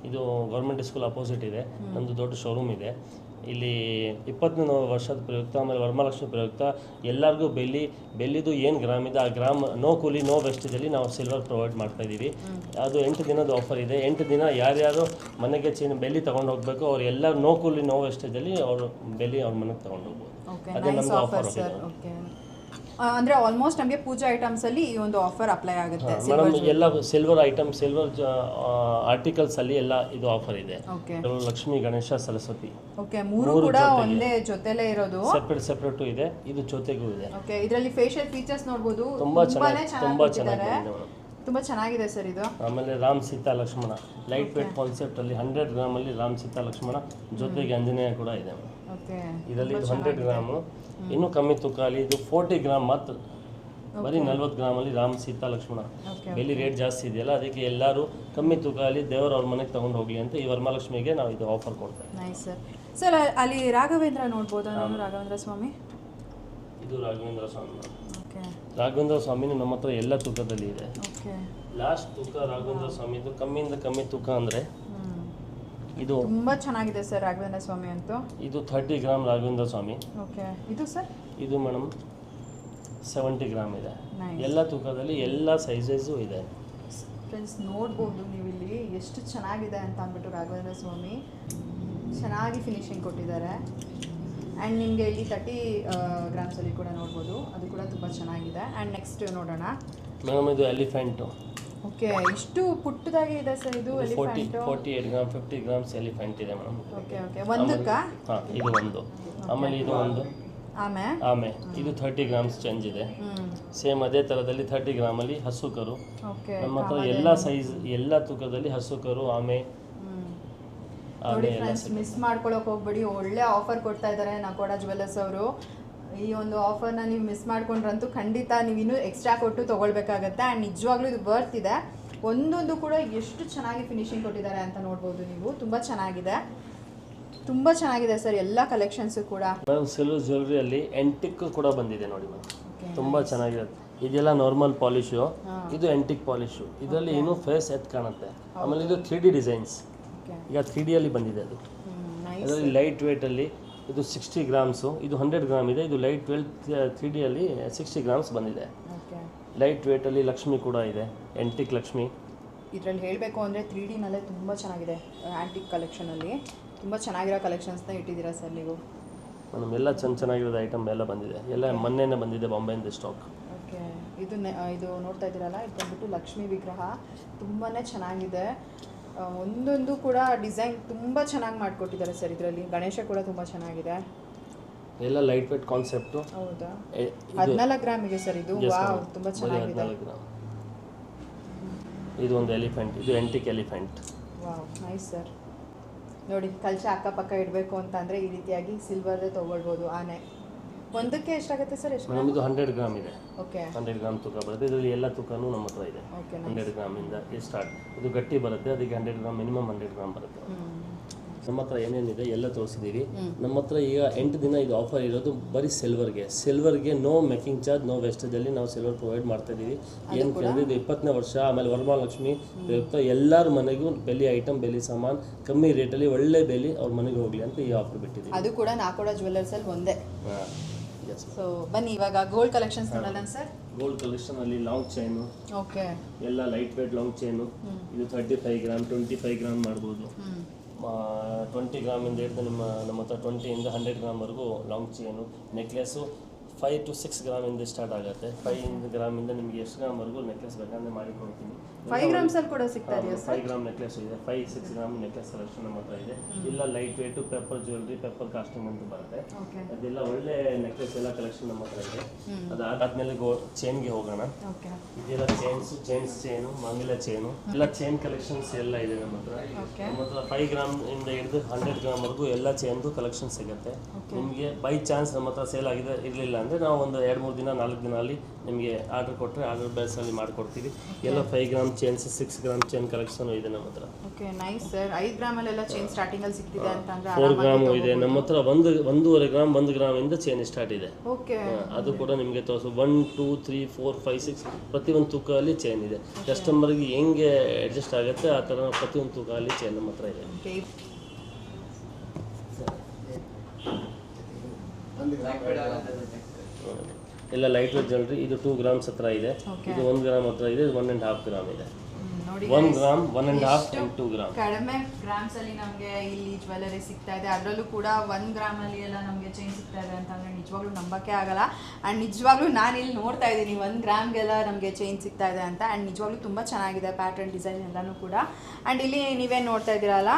ಇದು ಗೌರ್ಮೆಂಟ್ ಸ್ಕೂಲ್ ಅಪೋಸಿಟ್ ಇದೆ. ನಮ್ಮದು ದೊಡ್ಡ ಶೋರೂಮ್ ಇದೆ ಇಲ್ಲಿ. 20ನೇ ವರ್ಷದ ಪ್ರಯುಕ್ತ ಆಮೇಲೆ ವರಮಹಾಲಕ್ಷ್ಮಿ ಪ್ರಯುಕ್ತ ಎಲ್ಲರಿಗೂ ಬೆಳ್ಳಿದು ಏನು ಗ್ರಾಮ್ ಇದೆ ಆ ಗ್ರಾಮ್ ನೋ ಕೂಲಿ ನೋ ವೆಸ್ಟೇಜಲ್ಲಿ ನಾವು ಸಿಲ್ವರ್ ಪ್ರೊವೈಡ್ ಮಾಡ್ತಾ ಇದ್ದೀವಿ. ಅದು 8 ದಿನದ ಆಫರ್ ಇದೆ. 8 ದಿನ ಯಾರ್ಯಾರು ಮನೆಗೆ ಬೆಳ್ಳಿ ತೊಗೊಂಡು ಹೋಗಬೇಕು ಅವ್ರು ಎಲ್ಲ ನೋ ಕೂಲಿ ನೋ ವೆಸ್ಟೇಜಲ್ಲಿ ಅವರು ಬೆಳ್ಳಿ ಅವ್ರ ಮನೆಗೆ ತೊಗೊಂಡು ಹೋಗ್ಬೋದು. ಅದೇ ನಮ್ಮದು ಆಫರ್ ಓಕೆ ಅಂದರೆ ಆಲ್ಮೋಸ್ಟ್ ನಮಗೆ ಪೂಜಾ ಐಟಮ್ಸಲ್ಲಿ ಈ ಒಂದು ಆಫರ್ ಅಪ್ಲೈ ಆಗುತ್ತೆ ಮೇಡಮ್. ಎಲ್ಲ ಸಿಲ್ವರ್ ಐಟಮ್ ಸಿಲ್ವರ್ ಆರ್ಟಿಕಲ್ಸ್ ಅಲ್ಲಿ ಎಲ್ಲ ಇದು ಆಫರ್ ಇದೆ. ಓಕೆ ಲಕ್ಷ್ಮಿ ಗಣೇಶ ಸರಸ್ವತಿ ಓಕೆ ಮೂರು ಕೂಡ ಒಂದೇ ಜೊತೆಲೇ ಇರೋದು. ಸೆಪರೇಟ್ ಇದೆ, ಇದು ಜೊತೆಗೂ ಇದೆ. ಓಕೆ ಇದರಲ್ಲಿ ಫೇಶಿಯಲ್ ಫೀಚರ್ಸ್ ನೋಡಬಹುದು, ತುಂಬಾ ಚೆನ್ನಾಗಿದೆ. ತುಂಬಾ ಚೆನ್ನಾಗಿದೆ ಸರ್ ಇದು. ಆಮೇಲೆ Ram Sita Lakshman light weight concept ಅಲ್ಲಿ 100 ಗ್ರಾಮ್ ಅಲ್ಲಿ ರಾಮ್ ಸೀತಾ ಲಕ್ಷ್ಮಣ ಜೊತೆಗೆ ಆಂಜನೇಯ ಕೂಡ ಇದೆ. ಓಕೆ ಇದರಲ್ಲಿ 100 ಗ್ರಾಮ್ ಇನ್ನೂ ಕಮ್ಮಿ ತೂಕ ಅಲ್ಲಿ ಇದು 40 ಗ್ರಾಮ್ ಮಾತ್ರ. ಬರೀ 40 ಗ್ರಾಮಲ್ಲಿ ರಾಮ್ ಸೀತಾ ಲಕ್ಷ್ಮಣ. ಬೆಲೆ ರೇಟ್ ಜಾಸ್ತಿ ಇದೆಯಲ್ಲ ಅದಕ್ಕೆ ಎಲ್ಲರೂ ಕಮ್ಮಿ ತೂಕ ಅಲ್ಲಿ ದೇವರ ಅವ್ರ ಮನೆಗೆ ತಗೊಂಡು ಹೋಗ್ಲಿ ಅಂತ ಈ ವರಮಹಾಲಕ್ಷ್ಮಿಗೆ ನಾವು ಇದು ಆಫರ್ ಕೊಡ್ತೇವೆ. Nice sir. ಸರ್ ಅಲ್ಲಿ ರಾಘವೇಂದ್ರ ನೋಡ್ಬೋದಾ ನಾನು? ರಾಘವೇಂದ್ರ ಸ್ವಾಮಿ ಇದು ರಾಘವೇಂದ್ರ ಸ್ವಾಮಿ. ಓಕೆ ರಾಘವೇಂದ್ರ ಸ್ವಾಮಿನೂ ನಮ್ಮ ಹತ್ರ ಎಲ್ಲ ತೂಕದಲ್ಲಿ ಇದೆ. ಓಕೆ ಲಾಸ್ಟ್ ತೂಕ ರಾಘವೇಂದ್ರ ಸ್ವಾಮಿದು ಕಮ್ಮಿಯಿಂದ ಕಮ್ಮಿ ತೂಕ ಅಂದರೆ ಇದು ತುಂಬಾ ಚೆನ್ನಾಗಿದೆ ಸರ್ ರಾಘವೇಂದ್ರ ಸ್ವಾಮಿ ಅಂತೂ. ಇದು 30 ಗ್ರಾಮ್ ರಾಘವೇಂದ್ರ ಸ್ವಾಮಿ. ಓಕೆ ಇದು ಸರ್? ಇದು ಮೇಡಮ್ 70 ಗ್ರಾಮ್ ಇದೆ. ಎಲ್ಲ ತೂಕದಲ್ಲಿ ಎಲ್ಲ ಸೈಜಸ್ಸು ಇದೆ. ಫ್ರೆಂಡ್ಸ್ ನೋಡ್ಬೋದು ನೀವು ಇಲ್ಲಿ ಎಷ್ಟು ಚೆನ್ನಾಗಿದೆ ಅಂತ ಅಂದ್ಬಿಟ್ಟು ರಾಘವೇಂದ್ರ ಸ್ವಾಮಿ ಚೆನ್ನಾಗಿ ಫಿನಿಶಿಂಗ್ ಕೊಟ್ಟಿದ್ದಾರೆ. ಆ್ಯಂಡ್ ನಿಮಗೆ ಇಲ್ಲಿ 30 ಗ್ರಾಮ್ಸಲ್ಲಿ ಕೂಡ ನೋಡ್ಬೋದು, ಅದು ಕೂಡ ತುಂಬ ಚೆನ್ನಾಗಿದೆ. ಆ್ಯಂಡ್ ನೆಕ್ಸ್ಟ್ ನೋಡೋಣ ಮೇಡಮ್ ಇದು ಎಲಿಫೆಂಟು. ಓಕೆ ಇಷ್ಟು ಪುಟ್ಟದಾಗಿ ಇದೆ ಸರ್ ಇದು ಎಲಿಫೆಂಟು. 48 ಗ್ರಾಮ್ 50 ಗ್ರಾಮ್ಸ್ ಎಲಿಫೆಂಟ್ ಇದೆ ಮೇಡಮ್. ಓಕೆ ಓಕೆ ಒಂದಕ್ಕ? ಹಾಂ ಇದು ಒಂದು. ಆಮೇಲೆ ಇದು ಒಂದು ಆಮೆ ಇದು 30 ಗ್ರಾಮ್ಸ್ ಚೇಂಜ್ ಇದೆ. ಸೇಮ್ ಅದೇ ಥರದಲ್ಲಿ 30 ಗ್ರಾಮಲ್ಲಿ ಹಸು ಕರು. ನಮ್ಮ ಹತ್ರ ಎಲ್ಲ ಸೈಜ್ ಎಲ್ಲ ತೂಕದಲ್ಲಿ ಹಸು ಕರು ಆಮೆ. ನೋಡಿ ಫ್ರೆಂಡ್ಸ್ ಮಿಸ್ ಮಾಡ್ಕೊಳಕ್ಕೆ ಹೋಗ್ಬೇಡಿ, ಒಳ್ಳೆ ಆಫರ್ ಕೊಡ್ತಾ ಇದ್ದಾರೆ ನಾಕೋಡ ಜ್ಯುವೆಲ್ಲರ್ಸ್ ಅವರು. ಈ ಒಂದು ಆಫರ್ನ ನೀವು ಮಿಸ್ ಮಾಡ್ಕೊಂಡ್ರಂತೂ ಖಂಡಿತ ನೀವು ಇನ್ನೂ ಎಕ್ಸ್ಟ್ರಾ ಕೊಟ್ಟು ತೊಗೊಳ್ಬೇಕಾಗತ್ತೆ. ಆ್ಯಂಡ್ ನಿಜವಾಗ್ಲೂ ಇದು ವರ್ತ್ ಇದೆ. ಒಂದೊಂದು ಕೂಡ ಎಷ್ಟು ಚೆನ್ನಾಗಿ ಫಿನಿಶಿಂಗ್ ಕೊಟ್ಟಿದ್ದಾರೆ ಅಂತ ನೋಡ್ಬೋದು ನೀವು. ತುಂಬ ಚೆನ್ನಾಗಿದೆ ಸರ್ ಎಲ್ಲ ಕಲೆಕ್ಷನ್ಸು ಕೂಡ. ಮ್ಯಾಮ್ ಸಿಲ್ವರ್ ಜ್ಯುವೆಲ್ರಿಯಲ್ಲಿ ಎಂಟಿಕ್ ಕೂಡ ಬಂದಿದೆ ನೋಡಿ ಮ್ಯಾಮ್, ತುಂಬ ಚೆನ್ನಾಗಿದೆ. ಇದೆಲ್ಲ ನಾರ್ಮಲ್ ಪಾಲಿಶು, ಇದು ಎಂಟಿಕ್ ಪಾಲಿಶು. ಇದರಲ್ಲಿ ಇನ್ನೂ ಫೇಸ್ ಎತ್ ಕಾಣುತ್ತೆ. ಆಮೇಲೆ ಇದು 3D ಡಿಸೈನ್ಸ್, ಈಗ 3Dಯಲ್ಲಿ ಬಂದಿದೆ ಅದು. ಅದರಲ್ಲಿ ಲೈಟ್ ವೇಟಲ್ಲಿ ಇದು 60 ಗ್ರಾಮ್ಸು, ಇದು 100 ಗ್ರಾಮ್ ಇದೆ. ಇದು ಲೈಟ್ ವೇಟ್ 3Dಯಲ್ಲಿ 60 ಗ್ರಾಮ್ಸ್ ಬಂದಿದೆ. ಲೈಟ್ ವೇಟಲ್ಲಿ ಲಕ್ಷ್ಮಿ ಕೂಡ ಇದೆ, ಎಂಟಿಕ್ ಲಕ್ಷ್ಮಿ. ಇದರಲ್ಲಿ ಹೇಳಬೇಕು ಅಂದರೆ 3Dನಲ್ಲೇ ತುಂಬ ಚೆನ್ನಾಗಿದೆ. ಆ್ಯಂಟಿಕ್ ಕಲೆಕ್ಷನಲ್ಲಿ ತುಂಬ ಚೆನ್ನಾಗಿರೋ ಕಲೆಕ್ಷನ್ಸ್ನ ಇಟ್ಟಿದ್ದೀರಾ ಸರ್ ನೀವು. ನಮ್ಮೆಲ್ಲ ಚೆನ್ನಾಗಿರೋದು ಐಟಮ್ ಎಲ್ಲ ಬಂದಿದೆ, ಎಲ್ಲ ಮೊನ್ನೆನೇ ಬಂದಿದೆ ಬಾಂಬೆಯಿಂದ ಸ್ಟಾಕ್. ಓಕೆ ಇದು ನೋಡ್ತಾ ಇದ್ದೀರಲ್ಲ, ಇದು ಬಂದ್ಬಿಟ್ಟು ಲಕ್ಷ್ಮೀ ವಿಗ್ರಹ ತುಂಬಾ ಚೆನ್ನಾಗಿದೆ. ಒಂದೊಂದು ಕೂಡ ಡಿಸೈನ್ ತುಂಬ ಚೆನ್ನಾಗಿ ಮಾಡಿಕೊಟ್ಟಿದ್ದಾರೆ ಸರ್. ಇದರಲ್ಲಿ ಗಣೇಶ ಕೂಡ ತುಂಬ ಚೆನ್ನಾಗಿದೆ. ಎಲ್ಲ ಲೈಟ್ ವೇಟ್ ಕಾನ್ಸೆಪ್ಟು. ಹೌದಾ? 14 ಗ್ರಾಮಿಗೆ ಸರ್ ಇದು. ವಾವ್ ತುಂಬ ಚೆನ್ನಾಗಿದೆ. 14 ಗ್ರಾಮ್. ಇದು ಒಂದು ಎಲಿಫೆಂಟ್, ಇದು antique elephant. Wow nice sir. ನೋಡಿ ಕಲಶ ಅಕ್ಕಪಕ್ಕ ಇಡಬೇಕು ಅಂತ ಅಂದರೆ ಈ ರೀತಿಯಾಗಿ ಸಿಲ್ವರ್ದೇ ತೊಗೊಳ್ಬೋದು. ಆನೆ ಒಂದಕ್ಕೆ ಎಷ್ಟಾಗುತ್ತೆ ಸರ್? ಎಷ್ಟು? ಇದು 100 ಗ್ರಾಮ್ ಇದೆ. ಓಕೆ 100 ಗ್ರಾಮ್ ತೂಕ ಬರುತ್ತೆ. ಇದರಲ್ಲಿ ಎಲ್ಲ ತೂಕನೂ ನಮ್ಮ ಹತ್ರ ಇದೆ. 100 ಗ್ರಾಮಿಂದ ಸ್ಟಾರ್ಟ್. ಇದು ಗಟ್ಟಿ ಬರುತ್ತೆ, ಅದಕ್ಕೆ 100 ಗ್ರಾಮ್ ಮಿನಿಮಮ್ 100 ಗ್ರಾಮ್ ಬರುತ್ತೆ. ನಮ್ಮ ಹತ್ರ ಏನೇನಿದೆ ಎಲ್ಲ ತೋರಿಸಿದ್ದೀವಿ. ನಮ್ಮ ಹತ್ರ ಈಗ 8 ದಿನ ಇದು ಆಫರ್ ಇರೋದು ಬರೀ ಸಿಲ್ವರ್ಗೆ ನೋ ಮೇಕಿಂಗ್ ಚಾರ್ಜ್, ನೋ ವೇಸ್ಟೇಜಲ್ಲಿ ನಾವು ಸಿಲ್ವರ್ ಪ್ರೊವೈಡ್ ಮಾಡ್ತಾ ಇದ್ದೀವಿ. ಏನು ಕೇಳಿದ್ರೆ ಇದು 20ನೇ ವರ್ಷ. ಆಮೇಲೆ ವರಮಹಾಲಕ್ಷ್ಮಿ ಎಲ್ಲರ ಮನೆಗೂ ಬೆಲೆ ಐಟಮ್, ಬೆಲೆ ಸಾಮಾನು ಕಮ್ಮಿ ರೇಟಲ್ಲಿ ಒಳ್ಳೆ ಬೆಲೆ ಅವ್ರ ಮನೆಗೆ ಹೋಗಲಿ ಅಂತ ಈ ಆಫರ್ ಬಿಟ್ಟಿದ್ದೀವಿ. ಅದು ಕೂಡ ನಾಕೋಡ ಜ್ಯುವೆಲ್ಲರ್ಸಲ್ಲಿ ಒಂದೇ. ಸೊ ಬನ್ನಿ ಇವಾಗ ಗೋಲ್ಡ್ ಕಲೆಕ್ಷನ್ಸ್ ನೋಡೋಣ ಸರ್. ಗೋಲ್ಡ್ ಕಲೆಕ್ಷನ್ ಅಲ್ಲಿ ಲಾಂಗ್ ಚೈನು, ಓಕೆ, ಎಲ್ಲ ಲೈಟ್ ವೇಟ್ ಲಾಂಗ್ ಚೈನು. ಇದು 35 ಗ್ರಾಮ್ 25 ಗ್ರಾಮ್ ಮಾಡ್ಬೋದು. 20 ಗ್ರಾಮಿಂದ ಹಿಡಿದು ನಮ್ಮ ಹತ್ರ 20ಇಂದ 100 ಗ್ರಾಮ್ವರೆಗೂ ಲಾಂಗ್ ಚೈನು. ನೆಕ್ಲೆಸ್ಸು 5 to 6 ಗ್ರಾಮಿಂದ ಸ್ಟಾರ್ಟ್ ಆಗುತ್ತೆ. 5 ಗ್ರಾಮಿಂದ ನಿಮಗೆ ಎಷ್ಟು ಗ್ರಾಮ್ವರೆಗೂ ನೆಕ್ಲೆಸ್ ಬೇಕಂದ್ರೆ ಮಾಡಿ ಕೊಡ್ತೀನಿ. 5 ಗ್ರಾಮ್ಸಲ್ಲಿ ಕೂಡ ಸಿಗ್ತಾ ಇದೆಯಾ ಸರ್? 5 ಗ್ರಾಮ್ ನೆಕ್ಲೆಸ್ ಇದೆ, 5-6 ಗ್ರಾಮ್ ನೆಕ್ಲೆಸ್ ಕಲೆಕ್ಷನ್ ನಮ್ಮ ಹತ್ರ ಇದೆ. ಇಲ್ಲ light weight pepper jewellery, pepper costume ಅಂತ ಬರುತ್ತೆ. ಅದೆಲ್ಲ ಒಳ್ಳೆ ನೆಕ್ಲೆಸ್ ಎಲ್ಲ ಕಲೆಕ್ಷನ್ ನಮ್ಮ ಹತ್ರ ಇದೆ. ಅದಾದ್ಮೇಲೆ ಚೈನ್ಗೆ ಹೋಗೋಣ. ಇದೆಲ್ಲ ಚೈನ್ಸ್ ಚೈನು, ಮಂಗಲ ಚೈನು, ಎಲ್ಲ ಚೈನ್ ಕಲೆಕ್ಷನ್ಸ್ ಎಲ್ಲ ಇದೆ ನಮ್ಮ ಹತ್ರ. ನಮ್ಮ ಹತ್ರ 5 ಗ್ರಾಮ್ ಇಂದ ಹಿಡಿದು 100 ಗ್ರಾಮ್ವರೆಗೂ ಎಲ್ಲ ಚೈನ್ದು ಕಲೆಕ್ಷನ್ ಸಿಗುತ್ತೆ. ನಿಮಗೆ ಬೈ ಚಾನ್ಸ್ ನಮ್ಮ ಹತ್ರ ಸೇಲ್ ಆಗಿದೆ ಇರಲಿಲ್ಲ ಅಂದರೆ ನಾವು ಒಂದು 2-3 ದಿನ 4 ದಿನ ಅಲ್ಲಿ ನಿಮಗೆ ಆರ್ಡರ್ ಕೊಟ್ಟರೆ ಆರ್ಡರ್ ಬೇಸಲ್ಲಿ ಮಾಡಿಕೊಡ್ತೀವಿ. ಎಲ್ಲ 5 gram chains, 6 gram chain collection ಇದೆ ನಮ್ಮ ಹತ್ರ. Okay, nice sir. 5 ಗ್ರಾಮಲ್ಲೆಲ್ಲ ಚೈನ್ ಸ್ಟಾರ್ಟಿಂಗಲ್ಲಿ ಸಿಗ್ತಿದೆ ಅಂತಂದ್ರೆ 4 ಗ್ರಾಮ್ ಇದೆ ನಮ್ಮ ಹತ್ರ. 1.5 ಗ್ರಾಮ್ 1 ಗ್ರಾಮಿಂದ ಚೈನ್ ಸ್ಟಾರ್ಟ್ ಇದೆ. ಓಕೆ, ಅದು ಕೂಡ ನಿಮಗೆ ತೋರಿಸು. 1 2 3 4 5 6 ಪ್ರತಿಯೊಂದು ತೂಕದಲ್ಲಿ ಚೈನ್ ಇದೆ. ಕಸ್ಟಮರ್ಗೆ ಹೆಂಗೆ ಅಡ್ಜಸ್ಟ್ ಆಗುತ್ತೆ ಆ ಥರ ಪ್ರತಿಯೊಂದು ತೂಕದಲ್ಲಿ ಚೈನ್ ನಮ್ಮ ಹತ್ರ ಇದೆ. ಎಲ್ಲ ಲೈಟ್ ವೇಟ್ ಜ್ಯುವೆಲ್ರಿ. ಇದು 2 ಗ್ರಾಮ್ಸ್ ಹತ್ರ ಇದೆ, ಇದು 1 ಗ್ರಾಮ್ ಹತ್ರ ಇದೆ, 1.5 ಗ್ರಾಮ್ ಇದೆ. 1 ಗ್ರಾಮ್ 1.5 and 2 ಗ್ರಾಮ್ ಕಡಿಮೆ ಗ್ರಾಮ್ಸ್ ಅಲ್ಲಿ ನಮಗೆ ಇಲ್ಲಿ ಜ್ಯುವೆಲ್ಲರಿ ಸಿಗ್ತಾ ಇದೆ. ಅದರಲ್ಲೂ ಕೂಡ 1 ಗ್ರಾಮ್ ಅಲ್ಲಿ ಎಲ್ಲ ನಮಗೆ ಚೈನ್ ಸಿಗ್ತಾ ಇದೆ ಅಂತಂದ್ರೆ ನಿಜವಾಗ್ಲೂ ನಂಬಕ್ಕೆ ಆಗಲ್ಲ. ಆ್ಯಂಡ್ ನಿಜವಾಗ್ಲೂ ನಾನು ಇಲ್ಲಿ ನೋಡ್ತಾ ಇದ್ದೀನಿ 1 ಗ್ರಾಮ್ಗೆಲ್ಲ ನಮಗೆ ಚೈನ್ ಸಿಗ್ತಾ ಇದೆ ಅಂತ. ಆ್ಯಂಡ್ ನಿಜವಾಗ್ಲೂ ತುಂಬ ಚೆನ್ನಾಗಿದೆ ಪ್ಯಾಟರ್ನ್, ಡಿಸೈನ್ ಎಲ್ಲನೂ ಕೂಡ. ಆ್ಯಂಡ್ ಇಲ್ಲಿ ನೀವೇನು ನೋಡ್ತಾ ಇದ್ದೀರಲ್ಲ,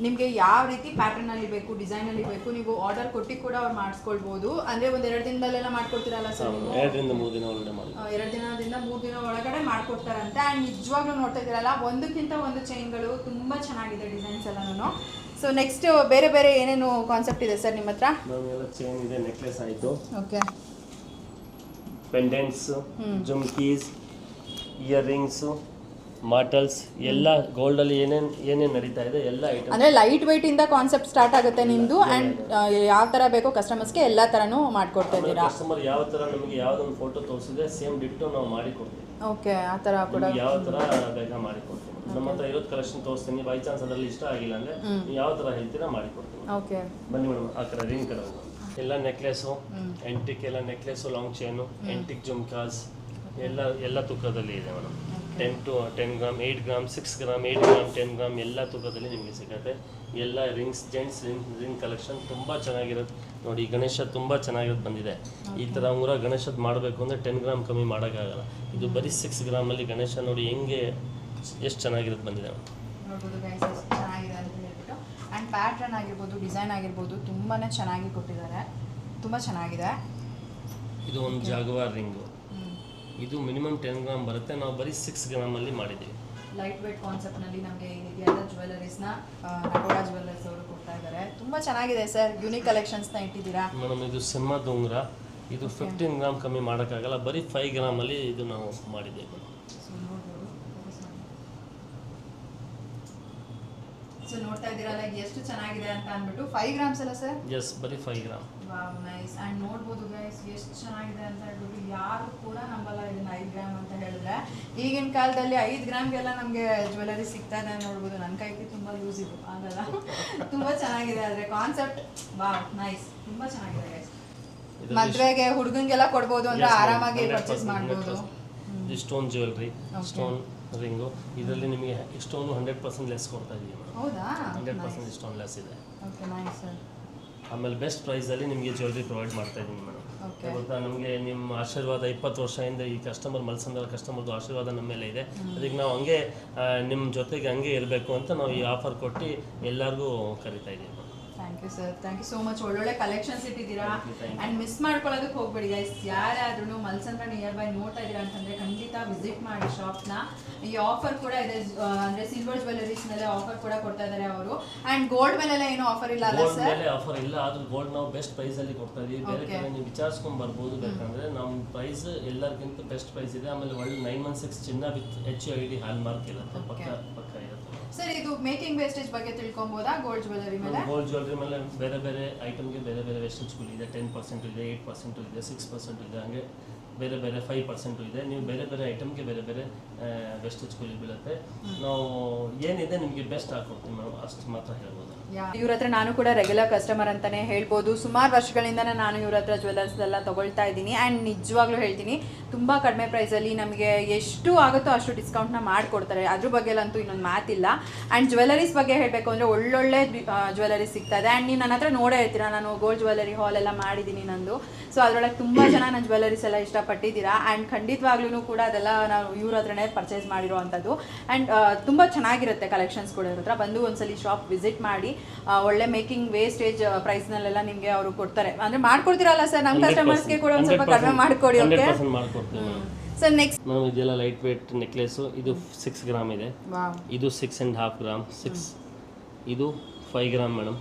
ನಿಮಗೆ ಯಾವ ರೀತಿ ಪ್ಯಾಟರ್ನಲ್ಲಿ ಬೇಕು, ಡಿಸೈನಲ್ಲಿ ಬೇಕು, ನೀವು ಆರ್ಡರ್ ಕೊಟ್ಟು ಕೂಡ ಅವ್ರು ಮಾಡಿಸ್ಕೊಳ್ಬೋದು. ಅಂದರೆ ಒಂದು 2 ದಿನದಲ್ಲೆಲ್ಲ ಮಾಡ್ಕೊಡ್ತೀರಲ್ಲ ಸರ್? 2 ರಿಂದ 3 ದಿನ ಒಳಗಡೆ ಮಾಡಿ. 2 ದಿನದಿಂದ 3 ದಿನ ಒಳಗಡೆ ಮಾಡ್ಕೊಡ್ತಾರಂತೆ. ಆ್ಯಂಡ್ ನಿಜವಾಗ್ಲೂ ನೋಡ್ತಾ ಇದ್ದೀರಲ್ಲ, ಒಂದಕ್ಕಿಂತ ಒಂದು ಚೈನ್ಗಳು ತುಂಬ ಚೆನ್ನಾಗಿದೆ ಡಿಸೈನ್ಸ್ ಎಲ್ಲನೂ. ಸೊ ನೆಕ್ಸ್ಟ್ ಬೇರೆ ಬೇರೆ ಏನೇನು ಕಾನ್ಸೆಪ್ಟ್ ಇದೆ ಸರ್ ನಿಮ್ಮ ಹತ್ರ? ನಮಗೆಲ್ಲ ಚೈನ್ ಇದೆ, ನೆಕ್ಲೆಸ್ ಆಯಿತು, ಓಕೆ, ಪೆಂಡೆಂಟ್ಸ್, ಜುಮ್ಕೀಸ್, ಇಯರಿಂಗ್ಸು, ಮಾಟಲ್ಸ್, ಎಲ್ಲ ಗೋಲ್ಡಲ್ಲಿ ಏನೇನು ನಡೀತಾ ಇದೆ ಎಲ್ಲ ಐಟಮ್. ಅಂದರೆ ಲೈಟ್ ವೆಯ್ಟ್ ಇಂದ ಕಾನ್ಸೆಪ್ಟ್ ಸ್ಟಾರ್ಟ್ ಆಗುತ್ತೆ ನಿಮ್ಮದು. ಆ್ಯಂಡ್ ಯಾವ ಥರ ಬೇಕೋ ಕಸ್ಟಮರ್ಸ್ಗೆ ಎಲ್ಲ ಥರನೂ ಮಾಡಿಕೊಡ್ತಾ ಇದ್ದೀರಾ? ಕಸ್ಟಮರ್ ಯಾವ ಥರ ನಮಗೆ ಯಾವುದೊಂದು ಫೋಟೋ ತೋರಿಸಿದ್ರೆ ಸೇಮ್ ಡಿಟ್ಟು ನಾವು ಮಾಡಿ ಕೊಡ್ತೀವಿ. ಓಕೆ, ಆ ಥರ ಕೂಡ ಯಾವ ಥರ ಬೇಕಾ ಮಾಡಿ ಕೊಡ್ತೀವಿ. ನಮ್ಮ ಹತ್ರ ಇರೋದು ಕಲೆಕ್ಷನ್ ತೋರಿಸ್ತೀನಿ. ಬೈ ಚಾನ್ಸ್ ಅದರಲ್ಲಿ ಇಷ್ಟ ಆಗಿಲ್ಲ ಅಂದರೆ ಯಾವ ಥರ ಹೇಳ್ತೀರಾ ಮಾಡಿ ಕೊಡ್ತೀವಿ. ಓಕೆ, ಬನ್ನಿ ಮೇಡಮ್ ಆ ಕಡೆ ರಿಂಗ್ ಕಡೆ ಹೋಗೋಣ. ಎಲ್ಲ ನೆಕ್ಲೆಸು, ಎಂಟಿಕ್ ಎಲ್ಲ necklace, long chain, antique jhumkas ಎಲ್ಲ ತೂಕದಲ್ಲಿ ಇದೆ madam. 10 gram 8 gram 6 gram 8 gram 10 gram ಎಲ್ಲ ತೂಕದಲ್ಲಿ ನಿಮಗೆ ಸಿಗುತ್ತೆ. ಎಲ್ಲ ರಿಂಗ್ಸ್, ಜೆಂಟ್ಸ್ ರಿಂಗ್ ಕಲೆಕ್ಷನ್ ತುಂಬ ಚೆನ್ನಾಗಿರುತ್ತೆ ನೋಡಿ. ಗಣೇಶ ತುಂಬ ಚೆನ್ನಾಗಿರೋದು ಬಂದಿದೆ. ಈ ಥರ ಉಂಗುರ ಗಣೇಶದ್ದು ಮಾಡಬೇಕು ಅಂದರೆ 10 ಗ್ರಾಮ್ ಕಮ್ಮಿ ಮಾಡೋಕ್ಕಾಗಲ್ಲ. ಇದು ಬರೀ 6 ಗ್ರಾಮಲ್ಲಿ ಗಣೇಶ ನೋಡಿ ಹೆಂಗೆ ಎಷ್ಟು ಚೆನ್ನಾಗಿರೋದು ಬಂದಿದೆ ನೋಡ್ಬೋದು ಗೈಸ್, ಎಷ್ಟು ಚೆನ್ನಾಗಿದೆ ಅಂತ ಹೇಳ್ಬಿಟ್ಟು. ಆ್ಯಂಡ್ ಪ್ಯಾಟ್ರನ್ ಆಗಿರ್ಬೋದು, ಡಿಸೈನ್ ಆಗಿರ್ಬೋದು ತುಂಬಾ ಚೆನ್ನಾಗಿ ಕೊಟ್ಟಿದ್ದಾರೆ, ತುಂಬ ಚೆನ್ನಾಗಿದೆ. ಇದು ಒಂದು ಜಾಗವಾರ್ ರಿಂಗು. ಇದು ಮಿನಿಮಮ್ 10 ಗ್ರಾಮ್ ಬರುತ್ತೆ. ನಾವು ಬರೀ 6 ಗ್ರಾಮಲ್ಲಿ ಮಾಡಿದ್ದೀವಿ. ಲೈಟ್ ವೇಟ್ ಕಾನ್ಸೆಪ್ಟ್ನಲ್ಲಿ ನಮಗೆ ಈ ರೀತಿಯಾದ ಜ್ಯುವೆಲ್ಲರೀಸ್ನ ನಗೋಡ ಜ್ಯುವೆಲ್ಲರ್ಸ್ ಅವರು ಕೊಡ್ತಾ ಇದ್ದಾರೆ. ತುಂಬ ಚೆನ್ನಾಗಿದೆ ಸರ್, ಯೂನಿಕ್ ಕಲೆಕ್ಷನ್ಸ್ನ ಇಟ್ಟಿದ್ದೀರಾ ಮೇಡಮ್. ಇದು ಸಿಂಹದ ಉಂಗುರ, ಇದು 15 ಗ್ರಾಮ್ ಕಮ್ಮಿ ಮಾಡೋಕ್ಕಾಗಲ್ಲ, ಬರೀ 5 ಗ್ರಾಮಲ್ಲಿ ಇದು ನಾವು ಮಾಡಿದ್ದೇವೆ. ಸೊ ನೋಡ್ತಾ ಇದ್ದೀರಲ್ಲ ಎಷ್ಟು ಚೆನ್ನಾಗಿದೆ ಅಂತ ಅಂದ್ಬಿಟ್ಟು. 5 ಗ್ರಾಮ್ಸ್ ಅಲ್ಲ ಸರ್? ಎಸ್, ಬರೀ 5 ಗ್ರಾಮ್. Wow, nice. ಆ್ಯಂಡ್ ನೋಡ್ಬೋದು ಗೈಸ್ ಎಷ್ಟು ಚೆನ್ನಾಗಿದೆ ಅಂತ ಹೇಳ್ಬಿಟ್ಟು. ಯಾರು ಕೂಡ ನಂಬಲ್ಲ ಇದನ್ನು 5 ಗ್ರಾಮ್ ಅಂತ ಹೇಳಿದ್ರೆ. ಈಗಿನ ಕಾಲದಲ್ಲಿ 5 ಗ್ರಾಮ್ಗೆಲ್ಲ ನಮಗೆ ಜ್ಯುವೆಲ್ಲರಿ ಸಿಗ್ತಾ ಇದೆ ನೋಡ್ಬೋದು. ನನ್ನ ಕೈಗೆ ತುಂಬ ಲೂಸ್ ಇದು ಆಗಲ್ಲ. ತುಂಬ ಚೆನ್ನಾಗಿದೆ, ಆದರೆ ಕಾನ್ಸೆಪ್ಟ್ ವಾವ್, ನೈಸ್, ತುಂಬ ಚೆನ್ನಾಗಿದೆ ಗೈಸ್. ಮದುವೆಗೆ ಹುಡುಗಂಗೆಲ್ಲ ಕೊಡ್ಬೋದು ಅಂದರೆ ಆರಾಮಾಗಿ ಪರ್ಚೇಸ್ ಮಾಡ್ಬೋದು. ಸ್ಟೋನ್ ಜ್ಯುವೆಲ್ರಿ, ಸ್ಟೋನ್ ರಿಂಗು, ಇದರಲ್ಲಿ ನಿಮಗೆ ಸ್ಟೋನು 100% ಲೆಸ್ ಕೊಡ್ತಾ ಇದೀವಿ. ಹೌದಾ? 100% ಸ್ಟೋನ್ ಲೆಸ್ ಇದೆ. Okay, nice sir. ಆಮೇಲೆ ಬೆಸ್ಟ್ ಪ್ರೈಸಲ್ಲಿ ನಿಮಗೆ ಜ್ಯುವೆಲ್ರಿ ಪ್ರೊವೈಡ್ ಮಾಡ್ತಾ ಇದ್ದೀನಿ ಮೇಡಮ್. ಗೊತ್ತಾ, ನಮಗೆ ನಿಮ್ಮ ಆಶೀರ್ವಾದ 20 ವರ್ಷದಿಂದ ಈ ಕಸ್ಟಮರ್ ಮಲ್ಸಂದ್ರ ಕಸ್ಟಮರ್ದು ಆಶೀರ್ವಾದ ನಮ್ಮ ಮೇಲೆ ಇದೆ. ಅದಕ್ಕೆ ನಾವು ಹಂಗೆ ನಿಮ್ಮ ಜೊತೆಗೆ ಹಂಗೆ ಇರಬೇಕು ಅಂತ ನಾವು ಈ ಆಫರ್ ಕೊಟ್ಟು ಎಲ್ಲರಿಗೂ ಕರಿತಾ ಇದ್ದೀವಿ. Thank you sir, thank you so much. ಒಳ್ಳೊಳ್ಳೆ ಕಲೆಕ್ಷನ್ಸ್ ಇಟ್ಟಿದ್ದೀರಾ. ಆ್ಯಂಡ್ ಮಿಸ್ ಮಾಡ್ಕೊಳ್ಳೋದಕ್ಕೆ ಹೋಗ್ಬೇಡಿ ಗೈಸ್. ಯಾರಾದ್ರೂ ಮಲ್ಸಂದ್ರ ನಿಯರ್ ಬೈ ನೋಡ್ತಾ ಇದ್ದೀರಾ ಅಂತಂದರೆ ಖಂಡಿತ ವಿಸಿಟ್ ಮಾಡಿ ಶಾಪ್ನ. ಈ ಆಫರ್ ಕೂಡ ಇದೆ, ಅಂದರೆ ಸಿಲ್ವರ್ ಜ್ಯುವೆಲ್ಲರೀಸ್ ಮೇಲೆ ಆಫರ್ ಕೂಡ ಕೊಡ್ತಾ ಇದ್ದಾರೆ ಅವರು. ಆ್ಯಂಡ್ ಗೋಲ್ಡ್ ಮೇಲೆಲ್ಲ ಏನು ಆಫರ್ ಇಲ್ಲ ಅಲ್ಲ ಸರ್? ಮೇಲೆ ಆಫರ್ ಇಲ್ಲ, ಆದ್ರೂ ಗೋಲ್ಡ್ ನಾವು ಬೆಸ್ಟ್ ಪ್ರೈಸಲ್ಲಿ ಕೊಡ್ತಾ ಇದೀವಿ. ಬೇರೆ ಕಡೆ ನೀವು ವಿಚಾರಿಸ್ಕೊಂಡು ಬರ್ಬೋದು ಬೇಕಂದ್ರೆ. ನಮ್ಮ ಪ್ರೈಸ್ ಎಲ್ಲರಿಗಿಂತ ಬೆಸ್ಟ್ ಪ್ರೈಸ್ ಇದೆ. ಆಮೇಲೆ ಒಳ್ಳೆ 916 ಚಿನ್ನ ವಿತ್ HID ಹಾಲ್ ಮಾರ್ಕ್ ಇರುತ್ತೆ, ಪಕ್ಕ ಇರುತ್ತೆ. ಸರ್ ಇದು ಮೇಕಿಂಗ್ ವೇಸ್ಟೇಜ್ ಬಗ್ಗೆ ತಿಳ್ಕೊಬೋದಾ ಗೋಲ್ಡ್ ಜ್ಯುವೆಲರಿ ಮೇಲೆ? ಗೋಲ್ಡ್ ಜ್ಯುವೆಲರಿ ಮೇಲೆ ಬೇರೆ ಬೇರೆ ಐಟಮ್ಗೆ ಬೇರೆ ಬೇರೆ ವೇಸ್ಟೇಜ್ಗಳು ಇದೆ. 10% ಇದೆ, 8% ಇದೆ, 6% ಇದೆ, ಹಾಗೆ ಬೇರೆ ಬೇರೆ 5% ಇದೆ. ನೀವು ಬೇರೆ ಬೇರೆ ಐಟಮ್ಗೆ ಬೇರೆ ಬೇರೆ ವೇಸ್ಟೇಜ್ಗಳು ಬೀಳುತ್ತೆ. ನಾವು ಏನಿದೆ ನಿಮಗೆ ಬೆಸ್ಟ್ ಹಾಕೊಡ್ತೀವಿ ನಾವು, ಅಷ್ಟು ಮಾತ್ರ ಹೇಳ್ಬೋದು. ಇವ್ರ ಹತ್ರ ನಾನು ಕೂಡ ರೆಗ್ಯುಲರ್ ಕಸ್ಟಮರ್ ಅಂತಾನೆ ಹೇಳ್ಬೋದು. ಸುಮಾರು ವರ್ಷಗಳಿಂದನೇ ನಾನು ಇವ್ರ ಹತ್ರ ಜ್ಯುವೆಲರ್ಸ್ ಎಲ್ಲ ತಗೊಳ್ತಾ ಇದ್ದೀನಿ. ಆ್ಯಂಡ್ ನಿಜವಾಗ್ಲೂ ಹೇಳ್ತೀನಿ, ತುಂಬ ಕಡಿಮೆ ಪ್ರೈಸಲ್ಲಿ ನಮಗೆ ಎಷ್ಟು ಆಗುತ್ತೋ ಅಷ್ಟು ಡಿಸ್ಕೌಂಟ್ನ ಮಾಡಿಕೊಡ್ತಾರೆ. ಅದ್ರ ಬಗ್ಗೆ ಅಂತೂ ಇನ್ನೊಂದು ಮಾತಿಲ್ಲ. ಆ್ಯಂಡ್ ಜ್ಯುವೆಲರೀಸ್ ಬಗ್ಗೆ ಹೇಳಬೇಕು ಅಂದರೆ ಒಳ್ಳೊಳ್ಳೆ ಜ್ಯುವೆಲರೀಸ್ ಸಿಗ್ತಾ ಇದೆ. ಆ್ಯಂಡ್ ನೀವು ನನ್ನ ಹತ್ರ ನೋಡೇ ಇರ್ತೀರಾ, ನಾನು ಗೋಲ್ಡ್ ಜ್ಯುವೆಲರಿ ಹಾಲ್ ಎಲ್ಲ ಮಾಡಿದ್ದೀನಿ ನಂದು. ಸೊ ಅದರೊಳಗೆ ತುಂಬ ಜನ ನನ್ನ ಜ್ಯುವೆಲರೀಸ್ ಎಲ್ಲ ಇಷ್ಟಪಟ್ಟಿದ್ದೀರಾ. ಆ್ಯಂಡ್ ಖಂಡಿತವಾಗ್ಲೂ ಕೂಡ ಅದೆಲ್ಲ ನಾವು ಇವ್ರ ಹತ್ರನೇ ಪರ್ಚೇಸ್ ಮಾಡಿರೋ ಅಂಥದ್ದು. ಆ್ಯಂಡ್ ತುಂಬ ಚೆನ್ನಾಗಿರುತ್ತೆ ಕಲೆಕ್ಷನ್ಸ್ ಕೂಡ ಇವ್ರ ಹತ್ರ. ಬಂದು ಒಂದ್ಸಲಿ ಶಾಪ್ ವಿಸಿಟ್ ಮಾಡಿ. ಒಳ್ಳೆ ಮೇಕಿಂಗ್ ವೇಸ್ಟೇಜ್ ಪ್ರೈಸ್ನಲ್ಲೆಲ್ಲ ನಿಮಗೆ ಅವರು ಕೊಡ್ತಾರೆ. ಅಂದರೆ ಮಾಡ್ಕೊಡ್ತೀರಲ್ಲ ಸರ್, ನಮ್ಮ ಕಸ್ಟಮರ್ಸ್ಗೆ ಕೂಡ ಒಂದು ಸ್ವಲ್ಪ ಕಡಿಮೆ ಮಾಡಿಕೊಡಿ. ಓಕೆ ಸರ್, ನೆಕ್ಸ್ಟ್ ನಾವು ಇದೆಲ್ಲ ಲೈಟ್ ವೇಟ್ ನೆಕ್ಲೆಸು. ಇದು 6 ಗ್ರಾಮ್ ಇದೆ, ಇದು 6.5 ಗ್ರಾಮ್, 6 ಇದು 5 ಗ್ರಾಮ್ ಮೇಡಮ್,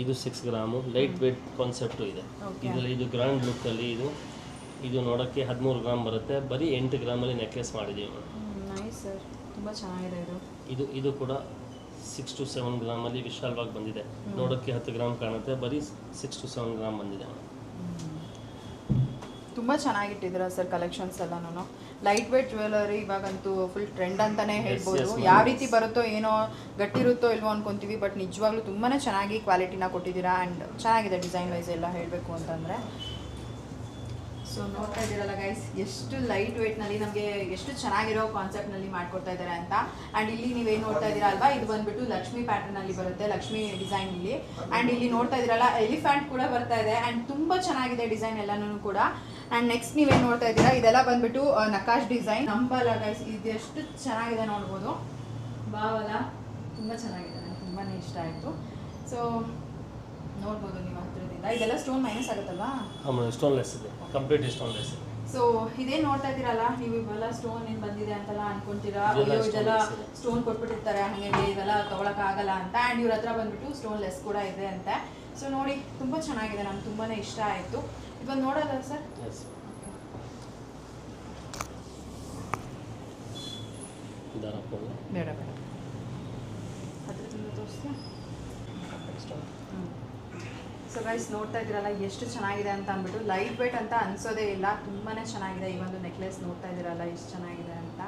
ಇದು 6 ಗ್ರಾಮು. ಲೈಟ್ ವೇಟ್ ಕಾನ್ಸೆಪ್ಟು ಇದೆ ಇದರಲ್ಲಿ. ಇದು ಗ್ರ್ಯಾಂಡ್ ಲುಕ್ಕಲ್ಲಿ ಇದು ನೋಡೋಕ್ಕೆ 13 ಗ್ರಾಮ್ ಬರುತ್ತೆ. ಬರೀ 8 ಗ್ರಾಮಲ್ಲಿ ನೆಕ್ಲೆಸ್ ಮಾಡಿದ್ದೀವಿ ಮೇಡಮ್. ನೈಸ್ ಸರ್, ತುಂಬ ಚೆನ್ನಾಗಿದೆ ಇದು ಕೂಡ 6 to 7 ಗ್ರಾಮಲ್ಲಿ ವಿಶಾಲವಾಗಿ ಬಂದಿದೆ. ನೋಡೋಕ್ಕೆ 10 ಗ್ರಾಮ್ ಕಾಣುತ್ತೆ, ಬರೀ 6 to 7 ಗ್ರಾಮ್ ಬಂದಿದೆ. ತುಂಬ ಚೆನ್ನಾಗಿಟ್ಟಿದ್ದೀರಾ ಸರ್ ಕಲೆಕ್ಷನ್ಸ್ ಎಲ್ಲನೂ. ಲೈಟ್ ವೇಟ್ ಜ್ಯುವೆಲರಿ ಇವಾಗಂತೂ ಫುಲ್ ಟ್ರೆಂಡ್ ಅಂತಲೇ ಹೇಳ್ಬೋದು. ಯಾವ ರೀತಿ ಬರುತ್ತೋ ಏನೋ, ಗಟ್ಟಿರುತ್ತೋ ಇಲ್ವೋ ಅನ್ಕೊತೀವಿ, ಬಟ್ ನಿಜವಾಗ್ಲೂ ತುಂಬಾ ಚೆನ್ನಾಗಿ ಕ್ವಾಲಿಟಿನ ಕೊಟ್ಟಿದ್ದೀರಾ. ಆ್ಯಂಡ್ ಚೆನ್ನಾಗಿದೆ ಡಿಸೈನ್ ವೈಸ್ ಎಲ್ಲ ಹೇಳಬೇಕು ಅಂತಂದರೆ. ಸೊ ನೋಡ್ತಾ ಇದ್ದೀರಲ್ಲ ಗೈಸ್, ಎಷ್ಟು ಲೈಟ್ ವೇಟ್ನಲ್ಲಿ ನಮಗೆ ಎಷ್ಟು ಚೆನ್ನಾಗಿರೋ ಕಾನ್ಸೆಪ್ಟ್ನಲ್ಲಿ ಮಾಡ್ಕೊಡ್ತಾ ಇದ್ದಾರೆ ಅಂತ. ಆ್ಯಂಡ್ ಇಲ್ಲಿ ನೀವೇನು ನೋಡ್ತಾ ಇದ್ದೀರಾ ಅಲ್ವಾ, ಇದು ಬಂದುಬಿಟ್ಟು ಲಕ್ಷ್ಮಿ ಪ್ಯಾಟರ್ನಲ್ಲಿ ಬರುತ್ತೆ, ಲಕ್ಷ್ಮಿ ಡಿಸೈನ್ ಇಲ್ಲಿ. ಆ್ಯಂಡ್ ಇಲ್ಲಿ ನೋಡ್ತಾ ಇದ್ದೀರಲ್ಲ ಎಲಿಫೆಂಟ್ ಕೂಡ ಬರ್ತಾ ಇದೆ. ಆ್ಯಂಡ್ ತುಂಬ ಚೆನ್ನಾಗಿದೆ ಡಿಸೈನ್ ಎಲ್ಲನೂ ಕೂಡ. ಆ್ಯಂಡ್ ನೆಕ್ಸ್ಟ್ ನೀವೇನು ನೋಡ್ತಾ ಇದ್ದೀರಾ, ಇದೆಲ್ಲ ಬಂದುಬಿಟ್ಟು ನಕಾಶ್ ಡಿಸೈನ್. ನಂಬಲ್ಲ ಗೈಸ್, ಇದು ಎಷ್ಟು ಚೆನ್ನಾಗಿದೆ ನೋಡ್ಬೋದು. ಬಾವಲ್ಲ ತುಂಬ ಚೆನ್ನಾಗಿದೆ, ನನಗೆ ತುಂಬಾ ಇಷ್ಟ ಆಯಿತು. ಸೊ ನೋಡ್ಬೋದು ನೀವು ಹತ್ತಿರದಿಂದ. ಇದೆಲ್ಲ ಸ್ಟೋನ್ ಮೈನಸ್ ಆಗುತ್ತಲ್ವಾ? ಸ್ಟೋನ್ಲೆಸ್ ಇದೆ, ಕಂಪ್ಲೀಟ್ ಸ್ಟೋನ್ಲೆಸ್. ಸೊ ಇದೇನು ನೋಡ್ತಾ ಇದ್ದೀರಲ್ಲ ನೀವು, ಇವೆಲ್ಲ ಸ್ಟೋನ್ ಏನು ಬಂದಿದೆ ಅಂತೆಲ್ಲ ಅನ್ಕೊಂತೀರಾ, ಇದೆಲ್ಲ ಸ್ಟೋನ್ ಕೊಟ್ಬಿಟ್ಟಿರ್ತಾರೆ ಹಾಗೆ, ಇವೆಲ್ಲ ತೊಗೊಳಕ್ಕಾಗಲ್ಲ ಅಂತ. ಆ್ಯಂಡ್ ಇವ್ರ ಹತ್ರ ಬಂದ್ಬಿಟ್ಟು ಸ್ಟೋನ್ಲೆಸ್ ಕೂಡ ಇದೆ ಅಂತೆ. ಸೊ ನೋಡಿ, ತುಂಬ ಚೆನ್ನಾಗಿದೆ, ನಂಗೆ ತುಂಬಾ ಇಷ್ಟ ಆಯಿತು. ಇವಾಗ ನೋಡೋದ ಸರ್? ಬೇಡ ಬೇಡ, ಹತ್ತಿರದಿಂದ ತೋರಿಸ್ತೀಯಾ? ಸೊ ಗೈಸ್ ನೋಡ್ತಾ ಇದ್ದೀರಲ್ಲ ಎಷ್ಟು ಚೆನ್ನಾಗಿದೆ ಅಂತ ಅಂದ್ಬಿಟ್ಟು. ಲೈಟ್ ವೇಟ್ ಅಂತ ಅನ್ಸೋದೇ ಇಲ್ಲ, ತುಂಬಾ ಚೆನ್ನಾಗಿದೆ. ಈ ಒಂದು ನೆಕ್ಲೆಸ್ ನೋಡ್ತಾ ಇದ್ದೀರಲ್ಲ ಎಷ್ಟು ಚೆನ್ನಾಗಿದೆ ಅಂತ.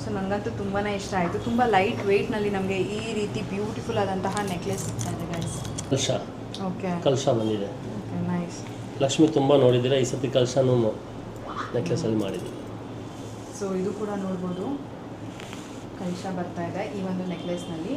ಸೊ ನನಗಂತೂ ತುಂಬಾ ಇಷ್ಟ ಆಯಿತು. ತುಂಬ ಲೈಟ್ ವೇಟ್ನಲ್ಲಿ ನಮಗೆ ಈ ರೀತಿ ಬ್ಯೂಟಿಫುಲ್ ಆದಂತಹ ನೆಕ್ಲೆಸ್ ಸಿಗ್ತಾ ಇದೆ ಗೈಸ್. ಕಲಶ, ಓಕೆ, ಕಲಶ ಬಂದಿದೆ. Okay, nice. ಲಕ್ಷ್ಮಿ ತುಂಬ ನೋಡಿದ್ದೀರಾ, ಈ ಸತಿ ಕಲಶನೂ ನೆಕ್ಲೆಸಲ್ಲಿ ಮಾಡಿದ್ದೀವಿ. ಸೊ ಇದು ಕೂಡ ನೋಡ್ಬೋದು, ಕಲಶ ಬರ್ತಾ ಇದೆ ಈ ಒಂದು ನೆಕ್ಲೆಸ್ನಲ್ಲಿ.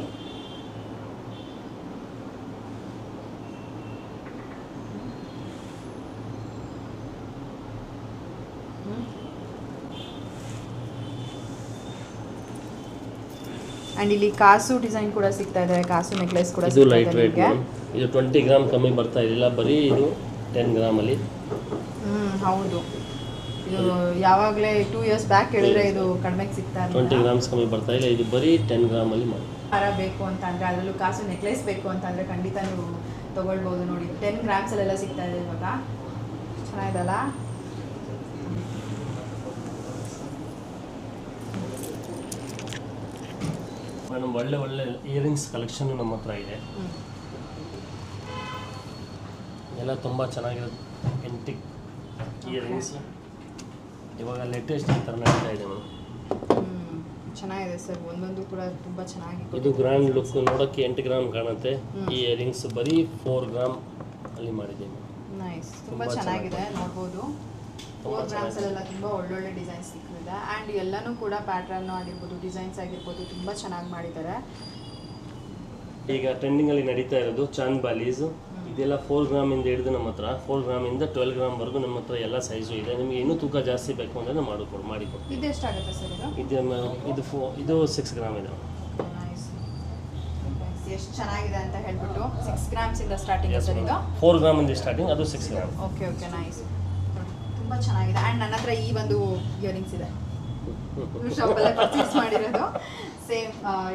ಆ್ಯಂಡ್ ಇಲ್ಲಿ ಕಾಸು ಡಿಸೈನ್ ಕೂಡ ಸಿಗ್ತಾ ಇದೆ, ಕಾಸು ನೆಕ್ಲೆಸ್ ಕೂಡ ಇದು ಲೈಟ್ ವೇಟ್. ಇದು 20 ಗ್ರಾಮ್ ಕಮ್ಮಿ ಬರ್ತಾ ಇರಲಿಲ್ಲ, ಬರೀ ಇದು 10 ಗ್ರಾಮಲ್ಲಿ. ಹೌದು, ಇದು ಯಾವಾಗಲೇ 2 years ಬ್ಯಾಕ್ ಹೇಳಿದ್ರೆ ಇದು ಕಡಿಮೆಗೆ ಸಿಗ್ತಾ ಇದೆ. 20 ಗ್ರಾಮ್ಸ್ ಕಮ್ಮಿ ಬರ್ತಾ ಇಲ್ಲ, ಇದು ಬರೀ 10 ಗ್ರಾಮಲ್ಲಿ ಮಾಡಿ. ಹಾರ ಬೇಕು ಅಂತ ಅಂದರೆ, ಅದರಲ್ಲೂ ಕಾಸು ನೆಕ್ಲೆಸ್ ಬೇಕು ಅಂತಂದರೆ ಖಂಡಿತ ನೀವು ತೊಗೊಳ್ಬೋದು. ನೋಡಿ 10 ಗ್ರಾಮ್ಸಲ್ಲೆಲ್ಲ ಸಿಗ್ತಾ ಇದೆ ಇವಾಗ. ಚೆನ್ನಾಗಿದಲ್ಲ? ಮೇಡಮ್ ಒಳ್ಳೆ ಒಳ್ಳೆ ಇಯರಿಂಗ್ಸ್ ಕಲೆಕ್ಷನ್ ನಮ್ಮ ಹತ್ರ ಇದೆ. ಎಲ್ಲ ತುಂಬ ಚೆನ್ನಾಗಿರೋದು ಎಂಟಿಕ್ ಇಯರಿಂಗ್ಸ್. ಇವಾಗ ಲೇಟೆಸ್ಟ್ ಈ ಥರ ನಡೀತಾ ಇದೆ ಮೇಡಮ್. ಚೆನ್ನಾಗಿದೆ ಸರ್, ಒಂದೊಂದು ಕೂಡ ತುಂಬ ಚೆನ್ನಾಗಿ. ಇದು ಗ್ರ್ಯಾಂಡ್ ಲುಕ್, ನೋಡೋಕ್ಕೆ 8 ಗ್ರಾಮ್ ಕಾಣುತ್ತೆ. ಈ ಇಯರಿಂಗ್ಸ್ ಬರೀ 4 ಗ್ರಾಮ್ ಅಲ್ಲಿ ಮಾಡಿದ್ದೀವಿ. ನೈಸ್, ತುಂಬ ಚೆನ್ನಾಗಿದೆ ನೋಡ್ಬೋದು. 4 ಗ್ರಾಮ್ಸಲ್ಲೆಲ್ಲ ತುಂಬ ಒಳ್ಳೊಳ್ಳೆ ಡಿಸೈನ್ಸ್ ಸಿಗ್ತಿದೆ. ಆ್ಯಂಡ್ ಎಲ್ಲನೂ ಕೂಡ ಪ್ಯಾಟ್ರನ್ ಆಗಿರ್ಬೋದು, ಡಿಸೈನ್ಸ್ ಆಗಿರ್ಬೋದು ತುಂಬ ಚೆನ್ನಾಗಿ ಮಾಡಿದ್ದಾರೆ. ಈಗ ಟ್ರೆಂಡಿಂಗಲ್ಲಿ ನಡೀತಾ ಇರೋದು ಚಾಂದ್ ಬಾಲೀಸು. ಇದೆಲ್ಲ 4 ಗ್ರಾಮಿಂದ ಹಿಡಿದು ನಮ್ಮ ಹತ್ರ 4 ಗ್ರಾಮಿಂದ 12 ಗ್ರಾಮ್ವರೆಗೂ ನಮ್ಮ ಹತ್ರ ಎಲ್ಲ ಸೈಜು ಇದೆ. ನಿಮಗೆ ಇನ್ನೂ ತೂಕ ಜಾಸ್ತಿ ಬೇಕು ಅಂದರೆ ಮಾಡಿಕೊಡ್ತೀವಿ. ಇದು ಎಷ್ಟಾಗುತ್ತೆ ಸರ್ ಇದು 6 ಗ್ರಾಮ್ ಇದೆ. ಎಷ್ಟು ಚೆನ್ನಾಗಿದೆ ಅಂತ ಹೇಳ್ಬಿಟ್ಟು 6 ಗ್ರಾಮ್ಸಿಂದ ಸ್ಟಾರ್ಟಿಂಗ್ ಸರ್ ಇದು. 4 ಗ್ರಾಮಿಂದ ಸ್ಟಾರ್ಟಿಂಗ್, ಅದು 6 ಗ್ರಾಮ್. ಓಕೆ ಓಕೆ, ನೈಸ್, ತುಂಬ ಚೆನ್ನಾಗಿದೆ. ಆ್ಯಂಡ್ ನನ್ನ ಹತ್ರ ಈ ಒಂದು ಇಯರಿಂಗ್ಸ್ ಇದೆ, ಶಾಪಲ್ಲೇ ಪರ್ಚೇಸ್ ಮಾಡಿರೋದು. ಸೇಮ್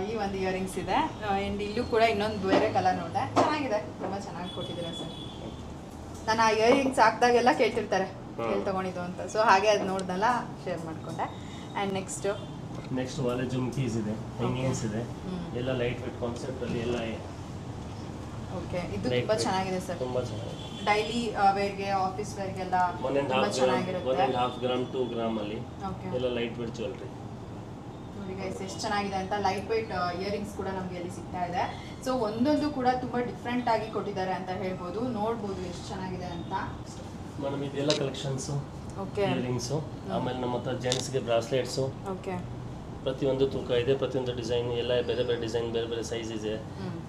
ಈ ಒಂದು ಇಯರಿಂಗ್ಸ್ ಇದೆ. ಆ್ಯಂಡ್ ಇಲ್ಲೂ ಕೂಡ ಇನ್ನೊಂದು ಬೇರೆ ಕಲರ್ ನೋಡಿದೆ, ಚೆನ್ನಾಗಿದೆ, ತುಂಬ ಚೆನ್ನಾಗಿ ಕೊಟ್ಟಿದ್ದೀರಾ ಸರ್. ನಾನು ಆ ಇಯರಿಂಗ್ಸ್ ಹಾಕ್ದಾಗೆಲ್ಲ ಕೇಳ್ತಿರ್ತಾರೆ ಎಲ್ಲಿ ತೊಗೊಂಡಿದ್ದು ಅಂತ. ಸೊ ಹಾಗೆ ಅದು ನೋಡ್ದಲ್ಲ ಶೇರ್ ಮಾಡಿಕೊಂಡೆ. ಆ್ಯಂಡ್ ನೆಕ್ಸ್ಟ್ ವಾಲೆ ಜುಮ್ಕೀಸ್ ಇದೆ, ಹೆಂಗಿಂಗ್ಸ್ ಇದೆ, ಎಲ್ಲ ಲೈಟ್ ವೇಟ್ ಕಾನ್ಸೆಪ್ಟಲ್ಲಿ ಎಲ್ಲ ಓಕೆ, ಇದು ತುಂಬ ಚೆನ್ನಾಗಿದೆ ಸರ್. ತುಂಬ ಚೆನ್ನಾಗಿದೆ. ಡೈಲಿ ವೇರ್ಗೆ, ಆಫೀಸ್ ವೇರ್ಗೆಲ್ಲ 1.5 ಗ್ರಾಮ್ 2 ಗ್ರಾಮ್ ಅಲ್ಲಿ ಓಕೆ ಎಲ್ಲ ಲೈಟ್ ವೇಟ್ ಜ್ಯುವೆಲ್ರಿ. ನೋಡಿ ಗೈಸ್ ಎಷ್ಟು ಚೆನ್ನಾಗಿದೆ ಅಂತ. ಲೈಟ್ ವೇಟ್ ಇಯರಿಂಗ್ಸ್ ಕೂಡ ನಮಗೆ ಅಲ್ಲಿ ಸಿಗ್ತಾ ಇದೆ. ಸೊ ಒಂದೊಂದು ಕೂಡ ತುಂಬ ಡಿಫ್ರೆಂಟ್ ಆಗಿ ಕೊಟ್ಟಿದ್ದಾರೆ ಅಂತ ಹೇಳ್ಬೋದು. ನೋಡ್ಬೋದು ಎಷ್ಟು ಚೆನ್ನಾಗಿದೆ ಅಂತ. ಮೇಡಮ್ ಇದೆಲ್ಲ ಕಲೆಕ್ಷನ್ಸು, ಓಕೆ ಇಯರಿಂಗ್ಸು, ಆಮೇಲೆ ನಮ್ಮ ಹತ್ರ ಜೆಂಟ್ಸ್ಗೆ ಬ್ರಾಸ್ಲೆಟ್ಸು, ಓಕೆ ಪ್ರತಿಯೊಂದು ತೂಕ ಇದೆ, ಪ್ರತಿಯೊಂದು ಡಿಸೈನ್ ಎಲ್ಲ ಬೇರೆ ಬೇರೆ ಡಿಸೈನ್, ಬೇರೆ ಬೇರೆ ಸೈಜ್ ಇದೆ.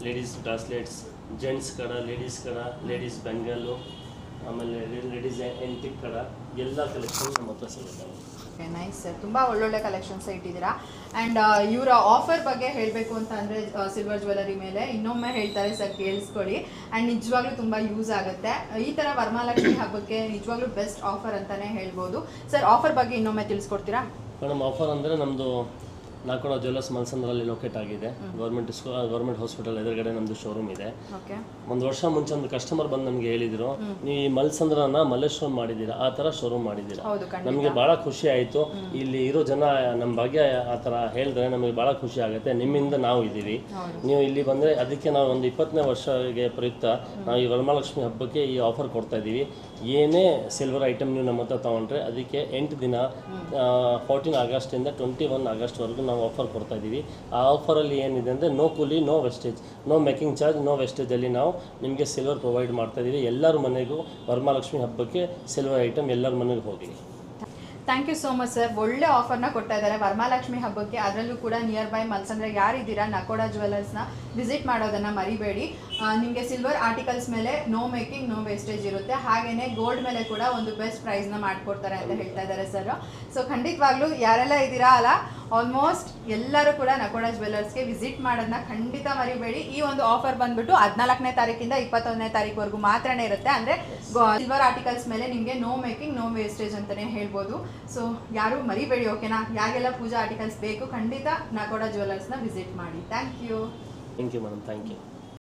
ಲೇಡೀಸ್ ಬ್ರಾಸ್ಲೆಟ್ಸ್, ಜೆಂಟ್ಸ್ ಕಡ, ಲೇಡೀಸ್ ಬೆಂಗಲ್ಲು, ಆಮೇಲೆ ಲೇಡೀಸ್ ಎಂಟಿಕ್ ಕಡ, ಎಲ್ಲ ಕಲೆಕ್ಷನ್ ನಮ್ಮ ಹತ್ರ ಸಿಗುತ್ತೆ. ಓಕೆ ನೈಸ್ ಸರ್, ತುಂಬ ಒಳ್ಳೊಳ್ಳೆ ಕಲೆಕ್ಷನ್ಸ್ ಇಟ್ಟಿದ್ದೀರಾ. ಆ್ಯಂಡ್ ಇವರ ಆಫರ್ ಬಗ್ಗೆ ಹೇಳಬೇಕು ಅಂತ ಅಂದರೆ ಸಿಲ್ವರ್ ಜ್ಯುವೆಲರಿ ಮೇಲೆ ಇನ್ನೊಮ್ಮೆ ಹೇಳ್ತಾರೆ ಸರ್, ಕೇಳಿಸ್ಕೊಳ್ಳಿ. ಆ್ಯಂಡ್ ನಿಜವಾಗ್ಲೂ ತುಂಬ ಯೂಸ್ ಆಗುತ್ತೆ. ಈ ಥರ ವರಮಹಾಲಕ್ಷ್ಮಿ ಹಬ್ಬಕ್ಕೆ ನಿಜವಾಗ್ಲೂ ಬೆಸ್ಟ್ ಆಫರ್ ಅಂತಲೇ ಹೇಳ್ಬೋದು. ಸರ್ ಆಫರ್ ಬಗ್ಗೆ ಇನ್ನೊಮ್ಮೆ ತಿಳಿಸ್ಕೊಡ್ತೀರಾ? ಮೇಡಮ್ ಆಫರ್ ಅಂದರೆ ನಮ್ಮದು ನಾಕೋಣ ಜ್ಯುವೆಲ್ಲರ್ಸ್ ಮಲ್ಸಂದ್ರಲ್ಲಿ ಲೊಕೇಟ್ ಆಗಿದೆ. ಗೌರ್ಮೆಂಟ್ ಹಾಸ್ಪಿಟಲ್ ಎದುರುಗಡೆ ನಮ್ಮದು ಶೋರೂಮ್ ಇದೆ. ಓಕೆ, ಒಂದು ವರ್ಷ ಮುಂಚೆ ಒಂದು ಕಸ್ಟಮರ್ ಬಂದು ನಮಗೆ ಹೇಳಿದ್ರು, ನೀವು ಈ ಮಲ್ಸಂದ್ರನ ಮಲ್ಲೇಶ್ವರಂ ಮಾಡಿದ್ದೀರಾ, ಆ ಥರ ಶೋರೂಮ್ ಮಾಡಿದ್ದೀರಾ. ನಮಗೆ ಭಾಳ ಖುಷಿ ಆಯಿತು. ಇಲ್ಲಿ ಇರೋ ಜನ ನಮ್ಮ ಬಗ್ಗೆ ಆ ಥರ ಹೇಳಿದ್ರೆ ನಮಗೆ ಭಾಳ ಖುಷಿ ಆಗುತ್ತೆ. ನಿಮ್ಮಿಂದ ನಾವು ಇದ್ದೀವಿ, ನೀವು ಇಲ್ಲಿ ಬಂದರೆ ಅದಕ್ಕೆ ನಾವು ಒಂದು 20ನೇ ವರ್ಷಗೆ ಪ್ರಯುಕ್ತ ನಾವು ಈ ವರಮಹಾಲಕ್ಷ್ಮಿ ಹಬ್ಬಕ್ಕೆ ಈ ಆಫರ್ ಕೊಡ್ತಾ ಇದ್ದೀವಿ. ಏನೇ ಸಿಲ್ವರ್ ಐಟಮ್ ನೀವು ನಮ್ಮ ಹತ್ರ ತೊಗೊಂಡ್ರೆ ಅದಕ್ಕೆ 8 ದಿನ 14 ಆಗಸ್ಟಿಂದ 21 ಆಗಸ್ಟ್ವರೆಗೂ ನಾವು ಆಫರ್ ಕೊಡ್ತಾ ಇದ್ದೀವಿ. ಆ ಆಫರಲ್ಲಿ ಏನಿದೆ ಅಂದರೆ ನೋ ಕೂಲಿ, no wastage, no making charge, no ವೆಸ್ಟೇಜಲ್ಲಿ ನಾವು ನಿಮಗೆ ಸಿಲ್ವರ್ ಪ್ರೊವೈಡ್ ಮಾಡ್ತಾ ಇದ್ದೀವಿ. ಎಲ್ಲರ ಮನೆಗೂ ವರಮಹಾಲಕ್ಷ್ಮಿ ಹಬ್ಬಕ್ಕೆ ಸಿಲ್ವರ್ ಐಟಮ್ ಎಲ್ಲರ ಮನೆಗೂ ಹೋಗಿ. Thank you so much sir. ಒಳ್ಳೆ ಆಫರ್ನ ಕೊಡ್ತಾ ಇದ್ದಾರೆ ವರಮಹಾಲಕ್ಷ್ಮಿ ಹಬ್ಬಕ್ಕೆ. ಅದರಲ್ಲೂ ಕೂಡ ನಿಯರ್ ಬೈ ಮಲ್ಸಂದ್ರೆ ಯಾರಿದ್ದೀರಾ ನಕೋಡ ಜ್ಯುವೆಲರ್ಸ್ನ ವಿಸಿಟ್ ಮಾಡೋದನ್ನು ಮರಿಬೇಡಿ. ನಿಮಗೆ ಸಿಲ್ವರ್ ಆರ್ಟಿಕಲ್ಸ್ ಮೇಲೆ ನೋ ಮೇಕಿಂಗ್, ನೋ ವೇಸ್ಟೇಜ್ ಇರುತ್ತೆ. ಹಾಗೆಯೇ ಗೋಲ್ಡ್ ಮೇಲೆ ಕೂಡ ಒಂದು ಬೆಸ್ಟ್ ಪ್ರೈಸ್ನ ಮಾಡಿಕೊಡ್ತಾರೆ ಅಂತ ಹೇಳ್ತಾ ಇದ್ದಾರೆ ಸರ್. ಸೊ ಖಂಡಿತವಾಗ್ಲೂ ಯಾರೆಲ್ಲ ಇದ್ದೀರಾ ಅಲ್ಲ, ಆಲ್ಮೋಸ್ಟ್ ಎಲ್ಲರೂ ಕೂಡ ನಕೋಡ ಜ್ಯುವೆಲರ್ಸ್ಗೆ ವಿಸಿಟ್ ಮಾಡೋದನ್ನ ಖಂಡಿತ ಮರಿಬೇಡಿ. ಈ ಒಂದು ಆಫರ್ ಬಂದ್ಬಿಟ್ಟು 14ನೇ ತಾರೀಕಿಂದ 21ನೇ ತಾರೀಕುವರೆಗೂ ಮಾತ್ರನೇ ಇರುತ್ತೆ. ಅಂದರೆ ಸಿಲ್ವರ್ ಆರ್ಟಿಕಲ್ಸ್ ಮೇಲೆ ನಿಮಗೆ ನೋ ಮೇಕಿಂಗ್, ನೋ ವೇಸ್ಟೇಜ್ ಅಂತಲೇ ಹೇಳ್ಬೋದು. ಸೊ ಯಾರು ಮರಿಬೇಡಿ, ಓಕೆನಾ? ಯಾಗೆಲ್ಲ ಪೂಜಾ ಆರ್ಟಿಕಲ್ಸ್ ಬೇಕು ಖಂಡಿತ ನಕೋಡ ಜ್ಯುವೆಲರ್ಸ್ನ ವಿಸಿಟ್ ಮಾಡಿ. Thank you madam, thank you.